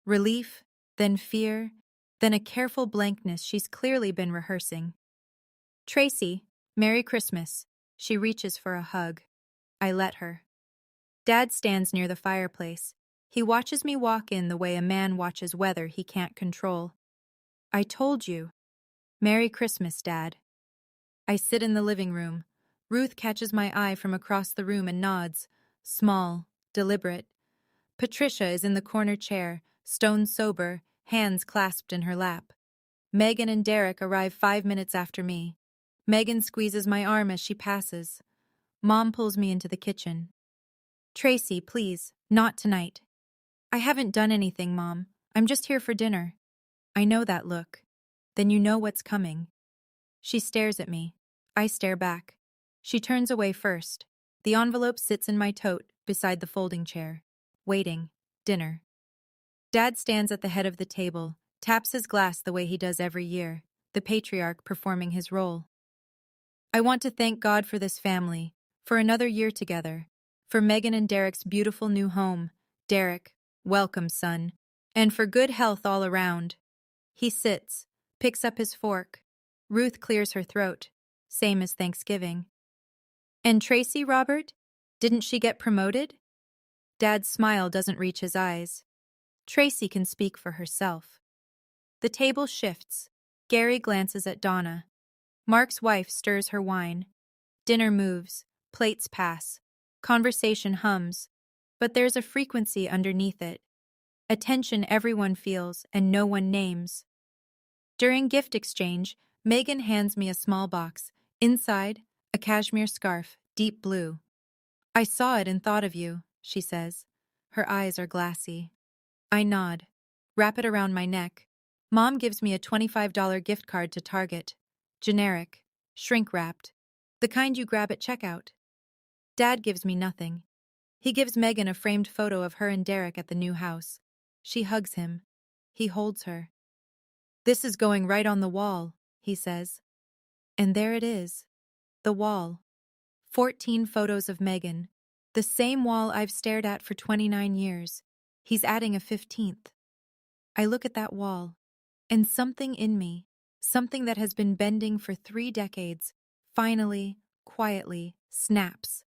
Relief, then fear, then a careful blankness she's clearly been rehearsing. "Tracy, Merry Christmas." She reaches for a hug. I let her. Dad stands near the fireplace. He watches me walk in the way a man watches weather he can't control. "I told you." "Merry Christmas, Dad." I sit in the living room. Ruth catches my eye from across the room and nods. Small, deliberate. Patricia is in the corner chair, stone sober, hands clasped in her lap. Megan and Derek arrive 5 minutes after me. Megan squeezes my arm as she passes. Mom pulls me into the kitchen. "Tracy, please, not tonight." "I haven't done anything, Mom. I'm just here for dinner." I know that look. "Then you know what's coming." She stares at me. I stare back. She turns away first. The envelope sits in my tote, beside the folding chair. Waiting. Dinner. Dad stands at the head of the table, taps his glass the way he does every year, the patriarch performing his role. "I want to thank God for this family, for another year together, for Megan and Derek's beautiful new home, Derek, welcome, son. And for good health all around. He sits, picks up his fork. Ruth clears her throat. Same as Thanksgiving. And Tracy, Robert? Didn't she get promoted? Dad's smile doesn't reach his eyes. Tracy can speak for herself. The table shifts. Gary glances at Donna. Mark's wife stirs her wine. Dinner moves. Plates pass. Conversation hums. But there's a frequency underneath it. A tension everyone feels and no one names. During gift exchange, Megan hands me a small box. Inside, a cashmere scarf, deep blue. I saw it and thought of you, she says. Her eyes are glassy. I nod. Wrap it around my neck. Mom gives me a $25 gift card to Target. Generic. Shrink-wrapped. The kind you grab at checkout. Dad gives me nothing. He gives Megan a framed photo of her and Derek at the new house. She hugs him. He holds her. This is going right on the wall, he says. And there it is. The wall. 14 photos of Megan. The same wall I've stared at for 29 years. He's adding a 15th. I look at that wall, and something in me, something that has been bending for 3 decades, finally, quietly, snaps.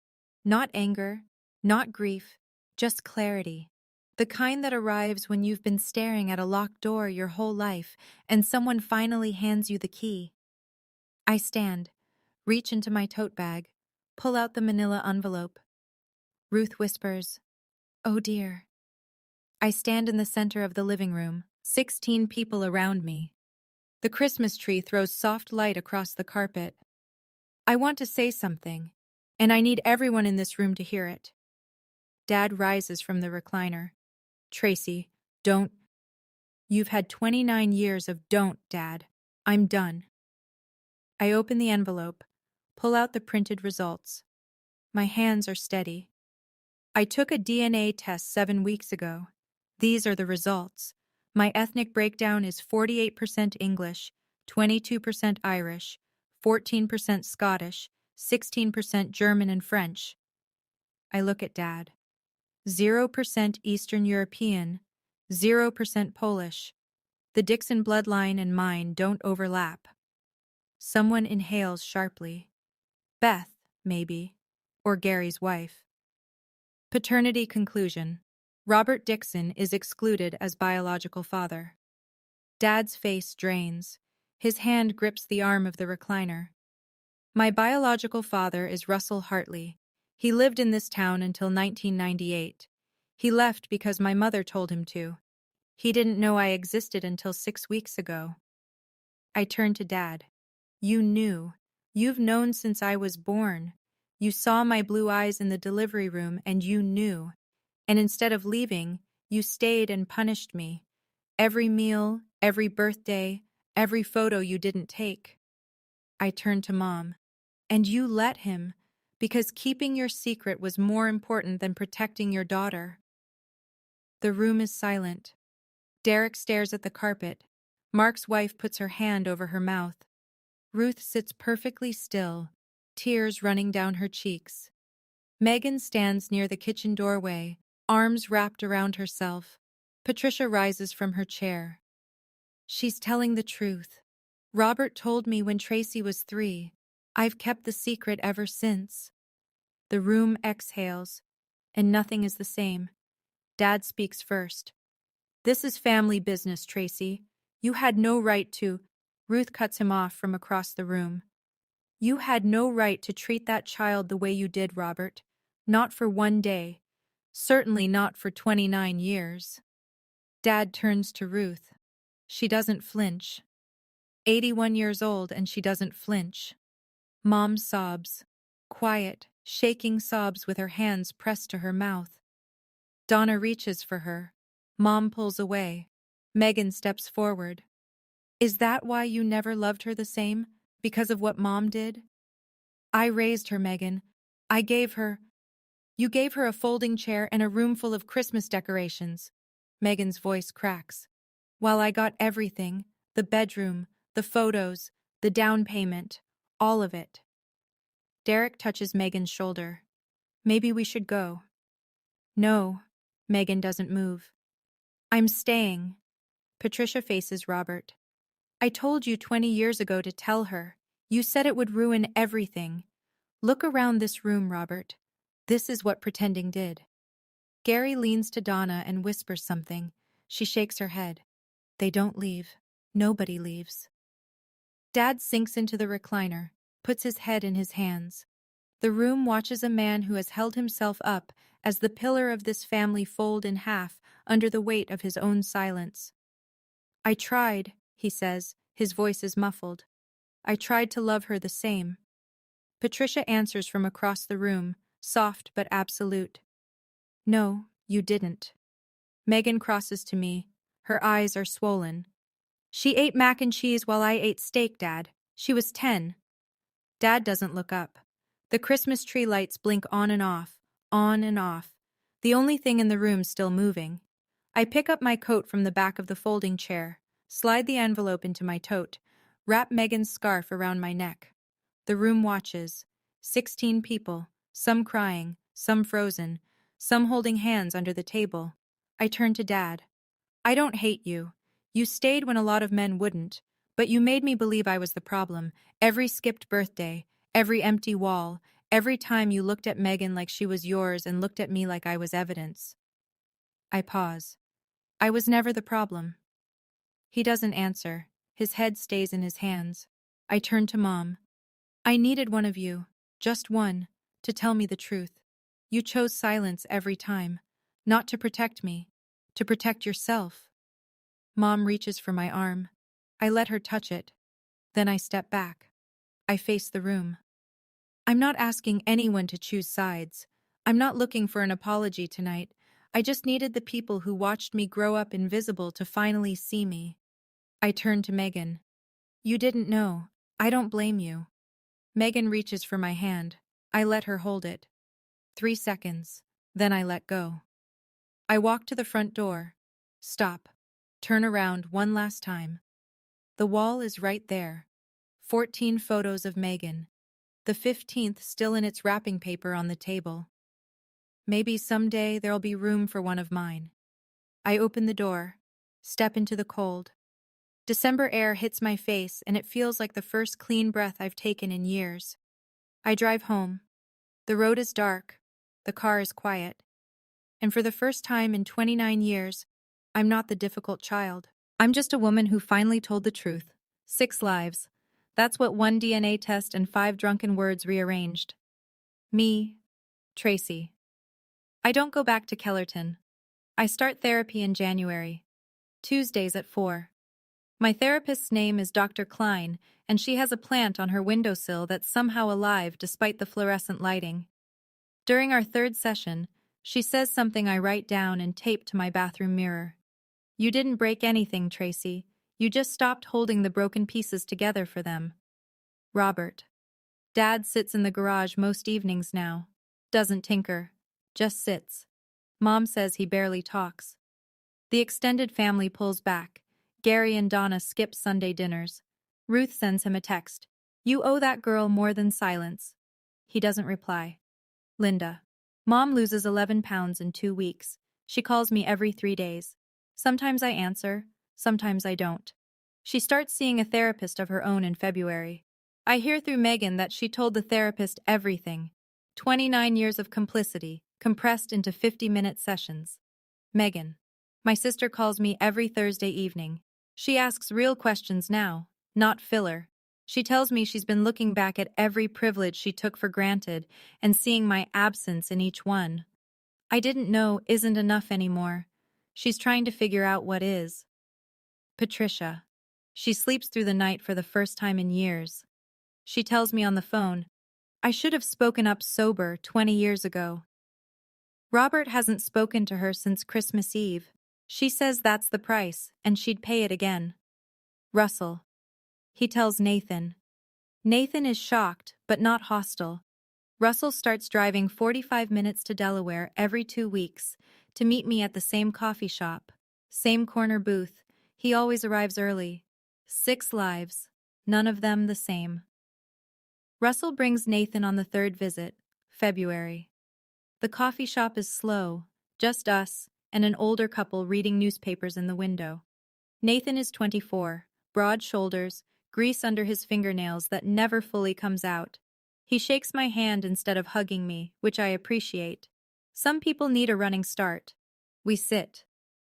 Not anger, not grief, just clarity. The kind that arrives when you've been staring at a locked door your whole life and someone finally hands you the key. I stand, reach into my tote bag, pull out the manila envelope. Ruth whispers, "Oh dear." I stand in the center of the living room, 16 people around me. The Christmas tree throws soft light across the carpet. I want to say something, and I need everyone in this room to hear it. Dad rises from the recliner. Tracy, don't. You've had 29 years of don't, Dad. I'm done. I open the envelope, pull out the printed results. My hands are steady. I took a DNA test 7 weeks ago. These are the results. My ethnic breakdown is 48% English, 22% Irish, 14% Scottish, 16% German and French. I look at Dad. 0% Eastern European, 0% Polish. The Dixon bloodline and mine don't overlap. Someone inhales sharply. Beth, maybe, or Gary's wife. Paternity conclusion. Robert Dixon is excluded as biological father. Dad's face drains. His hand grips the arm of the recliner. My biological father is Russell Hartley. He lived in this town until 1998. He left because my mother told him to. He didn't know I existed until 6 weeks ago. I turned to Dad. You knew. You've known since I was born. You saw my blue eyes in the delivery room and you knew. And instead of leaving, you stayed and punished me. Every meal, every birthday, every photo you didn't take. I turned to Mom. And you let him, because keeping your secret was more important than protecting your daughter. The room is silent. Derek stares at the carpet. Mark's wife puts her hand over her mouth. Ruth sits perfectly still, tears running down her cheeks. Megan stands near the kitchen doorway, arms wrapped around herself. Patricia rises from her chair. She's telling the truth. Robert told me when Tracy was 3. I've kept the secret ever since. The room exhales, and nothing is the same. Dad speaks first. This is family business, Tracy. You had no right to. Ruth cuts him off from across the room. You had no right to treat that child the way you did, Robert. Not for 1 day. Certainly not for 29 years. Dad turns to Ruth. She doesn't flinch. 81 years old and she doesn't flinch. Mom sobs. Quiet, shaking sobs with her hands pressed to her mouth. Donna reaches for her. Mom pulls away. Megan steps forward. Is that why you never loved her the same? Because of what Mom did? I raised her, Megan. You gave her a folding chair and a room full of Christmas decorations. Megan's voice cracks. While I got everything, the bedroom, the photos, the down payment, all of it. Derek touches Megan's shoulder. Maybe we should go. No. Megan doesn't move. I'm staying. Patricia faces Robert. I told you 20 years ago to tell her. You said it would ruin everything. Look around this room, Robert. This is what pretending did. Gary leans to Donna and whispers something. She shakes her head. They don't leave. Nobody leaves. Dad sinks into the recliner, puts his head in his hands. The room watches a man who has held himself up as the pillar of this family fold in half under the weight of his own silence. I tried, he says, his voice is muffled. I tried to love her the same. Patricia answers from across the room, soft but absolute. No, you didn't. Megan crosses to me. Her eyes are swollen. She ate mac and cheese while I ate steak, Dad. She was 10. Dad doesn't look up. The Christmas tree lights blink on and off, on and off. The only thing in the room still moving. I pick up my coat from the back of the folding chair, slide the envelope into my tote, wrap Megan's scarf around my neck. The room watches. 16 people, some crying, some frozen, some holding hands under the table. I turn to Dad. I don't hate you. You stayed when a lot of men wouldn't, but you made me believe I was the problem. Every skipped birthday, every empty wall, every time you looked at Megan like she was yours and looked at me like I was evidence. I pause. I was never the problem. He doesn't answer. His head stays in his hands. I turn to Mom. I needed one of you, just one, to tell me the truth. You chose silence every time, not to protect me, to protect yourself. Mom reaches for my arm. I let her touch it. Then I step back. I face the room. I'm not asking anyone to choose sides. I'm not looking for an apology tonight. I just needed the people who watched me grow up invisible to finally see me. I turn to Megan. You didn't know. I don't blame you. Megan reaches for my hand. I let her hold it. 3 seconds. Then I let go. I walk to the front door. Stop. Turn around one last time. The wall is right there. 14 photos of Megan. The 15th still in its wrapping paper on the table. Maybe someday there'll be room for one of mine. I open the door, step into the cold. December air hits my face and it feels like the first clean breath I've taken in years. I drive home. The road is dark. The car is quiet. And for the first time in 29 years, I'm not the difficult child. I'm just a woman who finally told the truth. 6 lives. That's what 1 DNA test and 5 drunken words rearranged. Me, Tracy. I don't go back to Kellerton. I start therapy in January. Tuesdays at 4. My therapist's name is Dr. Klein, and she has a plant on her windowsill that's somehow alive despite the fluorescent lighting. During our 3rd session, she says something I write down and tape to my bathroom mirror. You didn't break anything, Tracy. You just stopped holding the broken pieces together for them. Robert. Dad sits in the garage most evenings now. Doesn't tinker. Just sits. Mom says he barely talks. The extended family pulls back. Gary and Donna skip Sunday dinners. Ruth sends him a text. You owe that girl more than silence. He doesn't reply. Linda. Mom loses 11 pounds in 2 weeks. She calls me every 3 days. Sometimes I answer, sometimes I don't. She starts seeing a therapist of her own in February. I hear through Megan that she told the therapist everything. 29 years of complicity, compressed into 50-minute sessions. Megan. My sister calls me every Thursday evening. She asks real questions now, not filler. She tells me she's been looking back at every privilege she took for granted and seeing my absence in each one. I didn't know isn't enough anymore. She's trying to figure out what is. Patricia. She sleeps through the night for the first time in years. She tells me on the phone, I should have spoken up sober 20 years ago. Robert hasn't spoken to her since Christmas Eve. She says that's the price, and she'd pay it again. Russell. He tells Nathan. Nathan is shocked, but not hostile. Russell starts driving 45 minutes to Delaware every 2 weeks to meet me at the same coffee shop, same corner booth. He always arrives early. 6 lives, none of them the same. Russell brings Nathan on the 3rd visit, February. The coffee shop is slow, just us, and an older couple reading newspapers in the window. Nathan is 24, broad shoulders, grease under his fingernails that never fully comes out. He shakes my hand instead of hugging me, which I appreciate. Some people need a running start. We sit.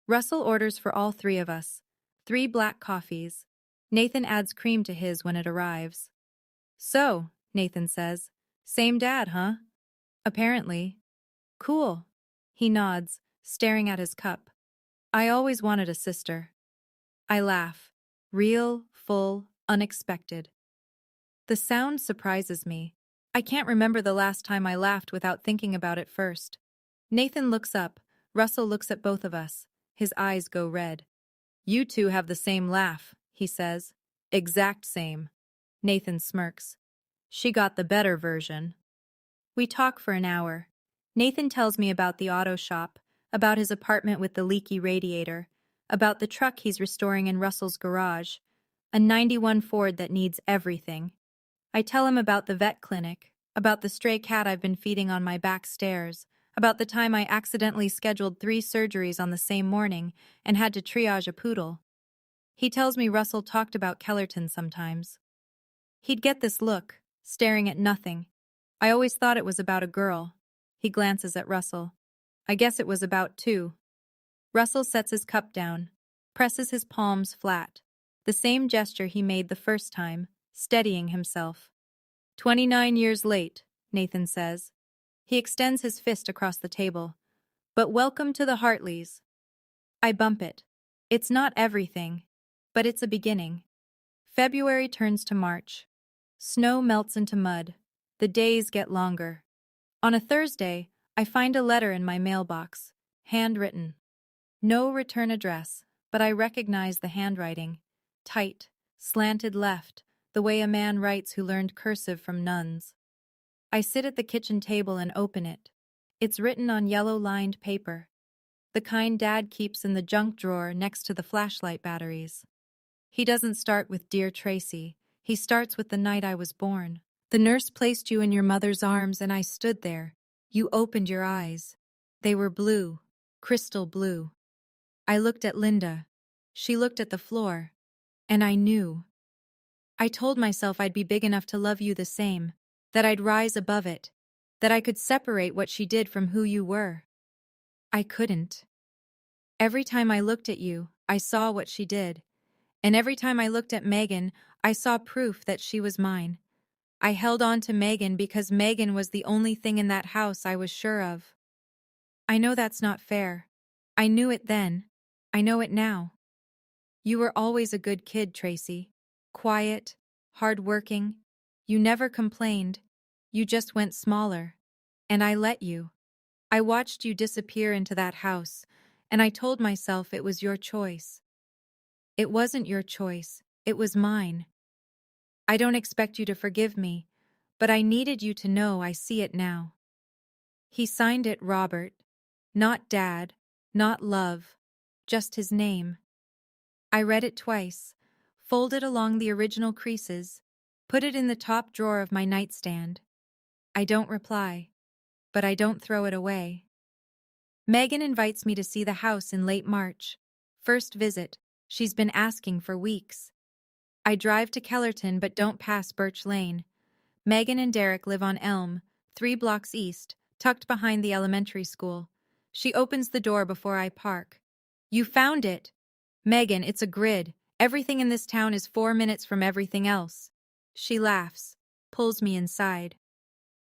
Russell orders for all three of us. 3 black coffees. Nathan adds cream to his when it arrives. So, Nathan says, same dad, huh? Apparently. Cool. He nods, staring at his cup. I always wanted a sister. I laugh. Real, full, unexpected. The sound surprises me. I can't remember the last time I laughed without thinking about it first. Nathan looks up. Russell looks at both of us. His eyes go red. You two have the same laugh, he says. Exact same. Nathan smirks. She got the better version. We talk for an hour. Nathan tells me about the auto shop, about his apartment with the leaky radiator, about the truck he's restoring in Russell's garage, a '91 Ford that needs everything. I tell him about the vet clinic, about the stray cat I've been feeding on my back stairs, about the time I accidentally scheduled 3 surgeries on the same morning and had to triage a poodle. He tells me Russell talked about Kellerton sometimes. He'd get this look, staring at nothing. I always thought it was about a girl. He glances at Russell. I guess it was about 2. Russell sets his cup down, presses his palms flat, the same gesture he made the first time, steadying himself. 29 years late, Nathan says. He extends his fist across the table. But welcome to the Hartleys. I bump it. It's not everything, but it's a beginning. February turns to March. Snow melts into mud. The days get longer. On a Thursday, I find a letter in my mailbox, handwritten. No return address, but I recognize the handwriting. Tight, slanted left, the way a man writes who learned cursive from nuns. I sit at the kitchen table and open it. It's written on yellow-lined paper, the kind Dad keeps in the junk drawer next to the flashlight batteries. He doesn't start with Dear Tracy. He starts with the night I was born. The nurse placed you in your mother's arms and I stood there. You opened your eyes. They were blue, crystal blue. I looked at Linda. She looked at the floor. And I knew. I told myself I'd be big enough to love you the same, that I'd rise above it, that I could separate what she did from who you were. I couldn't. Every time I looked at you, I saw what she did. And every time I looked at Megan, I saw proof that she was mine. I held on to Megan because Megan was the only thing in that house I was sure of. I know that's not fair. I knew it then. I know it now. You were always a good kid, Tracy. Quiet, hard-working. You never complained. You just went smaller. And I let you. I watched you disappear into that house, and I told myself it was your choice. It wasn't your choice. It was mine. I don't expect you to forgive me, but I needed you to know I see it now. He signed it Robert. Not Dad, not love, just his name. I read it twice, folded along the original creases, put it in the top drawer of my nightstand. I don't reply, but I don't throw it away. Megan invites me to see the house in late March. First visit. She's been asking for weeks. I drive to Kellerton but don't pass Birch Lane. Megan and Derek live on Elm, 3 blocks east, tucked behind the elementary school. She opens the door before I park. You found it! Megan, it's a grid. Everything in this town is 4 minutes from everything else. She laughs, pulls me inside.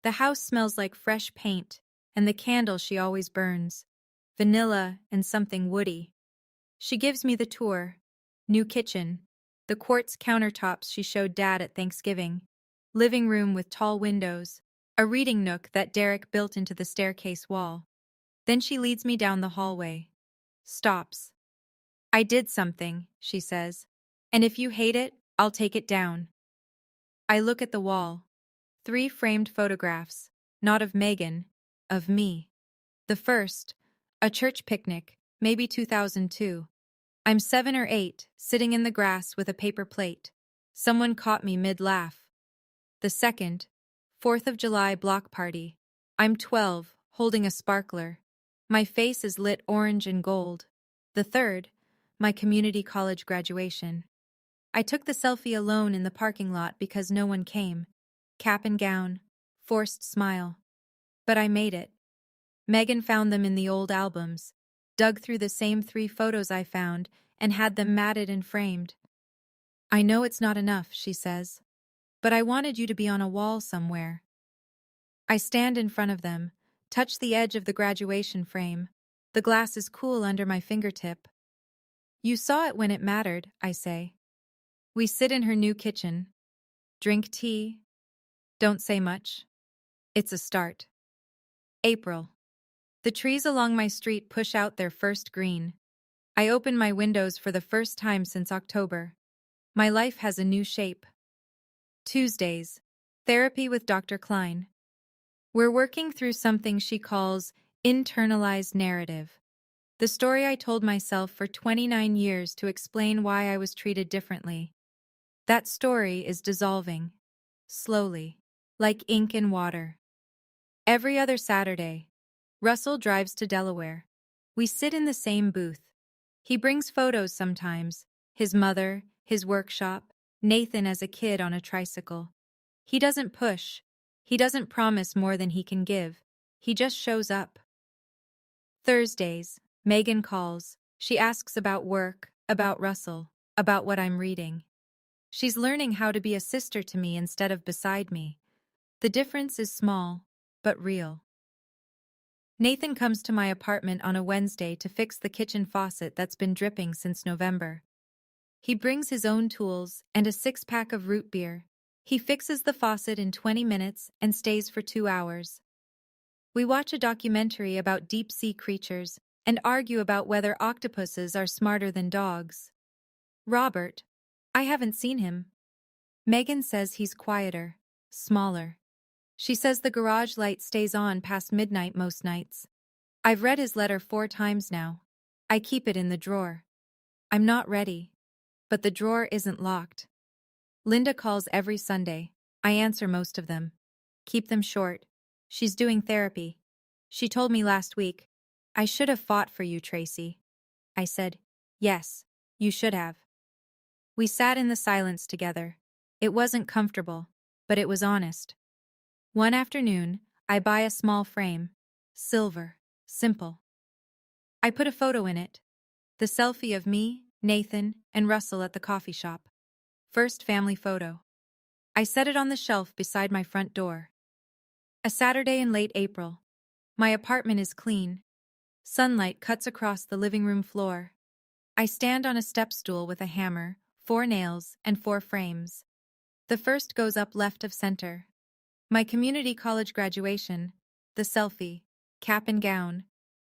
The house smells like fresh paint, and the candle she always burns. Vanilla and something woody. She gives me the tour. New kitchen. The quartz countertops she showed Dad at Thanksgiving. Living room with tall windows. A reading nook that Derek built into the staircase wall. Then she leads me down the hallway. Stops. I did something, she says. And if you hate it, I'll take it down. I look at the wall. 3 framed photographs, not of Megan, of me. The first, a church picnic, maybe 2002. I'm 7 or 8, sitting in the grass with a paper plate. Someone caught me mid-laugh. The second, 4th of July block party. I'm 12, holding a sparkler. My face is lit orange and gold. The third, my community college graduation. I took the selfie alone in the parking lot because no one came. Cap and gown, forced smile. But I made it. Megan found them in the old albums, dug through the same 3 photos I found, and had them matted and framed. I know it's not enough, she says, but I wanted you to be on a wall somewhere. I stand in front of them, touch the edge of the graduation frame. The glass is cool under my fingertip. You saw it when it mattered, I say. We sit in her new kitchen, drink tea, don't say much. It's a start. April. The trees along my street push out their first green. I open my windows for the first time since October. My life has a new shape. Tuesdays. Therapy with Dr. Klein. We're working through something she calls internalized narrative. The story I told myself for 29 years to explain why I was treated differently. That story is dissolving. Slowly. Like ink in water. Every other Saturday, Russell drives to Delaware. We sit in the same booth. He brings photos sometimes, his mother, his workshop, Nathan as a kid on a tricycle. He doesn't push. He doesn't promise more than he can give. He just shows up. Thursdays, Megan calls. She asks about work, about Russell, about what I'm reading. She's learning how to be a sister to me instead of beside me. The difference is small, but real. Nathan comes to my apartment on a Wednesday to fix the kitchen faucet that's been dripping since November. He brings his own tools and a 6-pack of root beer. He fixes the faucet in 20 minutes and stays for 2 hours. We watch a documentary about deep-sea creatures and argue about whether octopuses are smarter than dogs. Robert. I haven't seen him. Megan says he's quieter, smaller. She says the garage light stays on past midnight most nights. I've read his letter 4 times now. I keep it in the drawer. I'm not ready. But the drawer isn't locked. Linda calls every Sunday. I answer most of them. Keep them short. She's doing therapy. She told me last week, I should have fought for you, Tracy. I said, yes, you should have. We sat in the silence together. It wasn't comfortable, but it was honest. One afternoon, I buy a small frame. Silver. Simple. I put a photo in it. The selfie of me, Nathan, and Russell at the coffee shop. First family photo. I set it on the shelf beside my front door. A Saturday in late April. My apartment is clean. Sunlight cuts across the living room floor. I stand on a step stool with a hammer, 4 nails, and 4 frames. The first goes up left of center. My community college graduation, the selfie, cap and gown.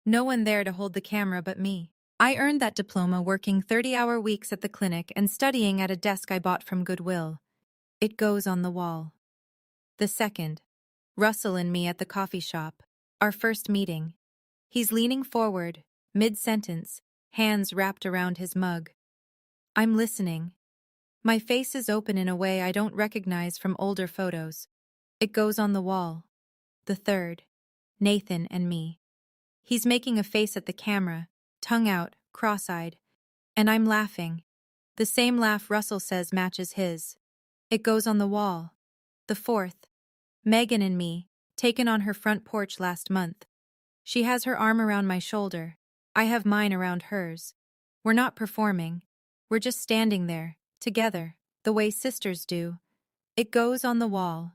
No one there to hold the camera but me. I earned that diploma working 30-hour weeks at the clinic and studying at a desk I bought from Goodwill. It goes on the wall. The second, Russell and me at the coffee shop, our first meeting. He's leaning forward, mid-sentence, hands wrapped around his mug. I'm listening. My face is open in a way I don't recognize from older photos. It goes on the wall. The third, Nathan and me. He's making a face at the camera, tongue out, cross-eyed. And I'm laughing. The same laugh Russell says matches his. It goes on the wall. The fourth, Megan and me, taken on her front porch last month. She has her arm around my shoulder. I have mine around hers. We're not performing. We're just standing there, together, the way sisters do. It goes on the wall.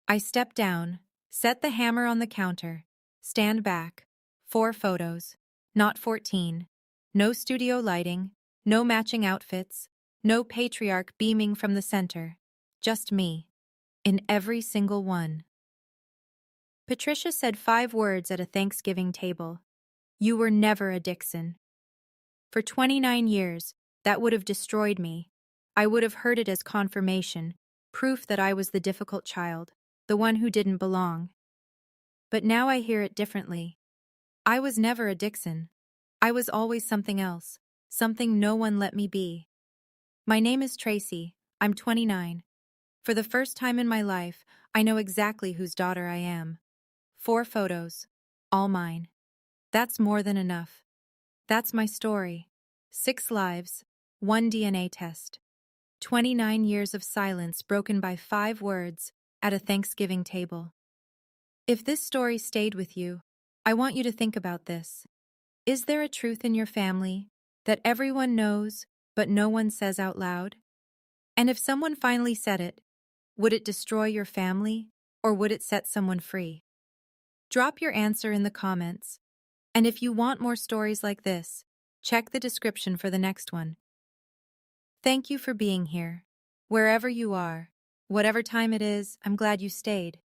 I step down, set the hammer on the counter, stand back. 4 photos, not 14. No studio lighting, no matching outfits, no patriarch beaming from the center. Just me. In every single one. Patricia said 5 words at a Thanksgiving table. You were never a Dixon. For 29 years, that would have destroyed me. I would have heard it as confirmation, proof that I was the difficult child, the one who didn't belong. But now I hear it differently. I was never a Dixon. I was always something else, something no one let me be. My name is Tracy. I'm 29. For the first time in my life, I know exactly whose daughter I am. 4 photos, all mine. That's more than enough. That's my story. 6 lives, 1 DNA test. 29 years of silence broken by 5 words at a Thanksgiving table. If this story stayed with you, I want you to think about this. Is there a truth in your family that everyone knows but no one says out loud? And if someone finally said it, would it destroy your family or would it set someone free? Drop your answer in the comments. And if you want more stories like this, check the description for the next one. Thank you for being here. Wherever you are, whatever time it is, I'm glad you stayed.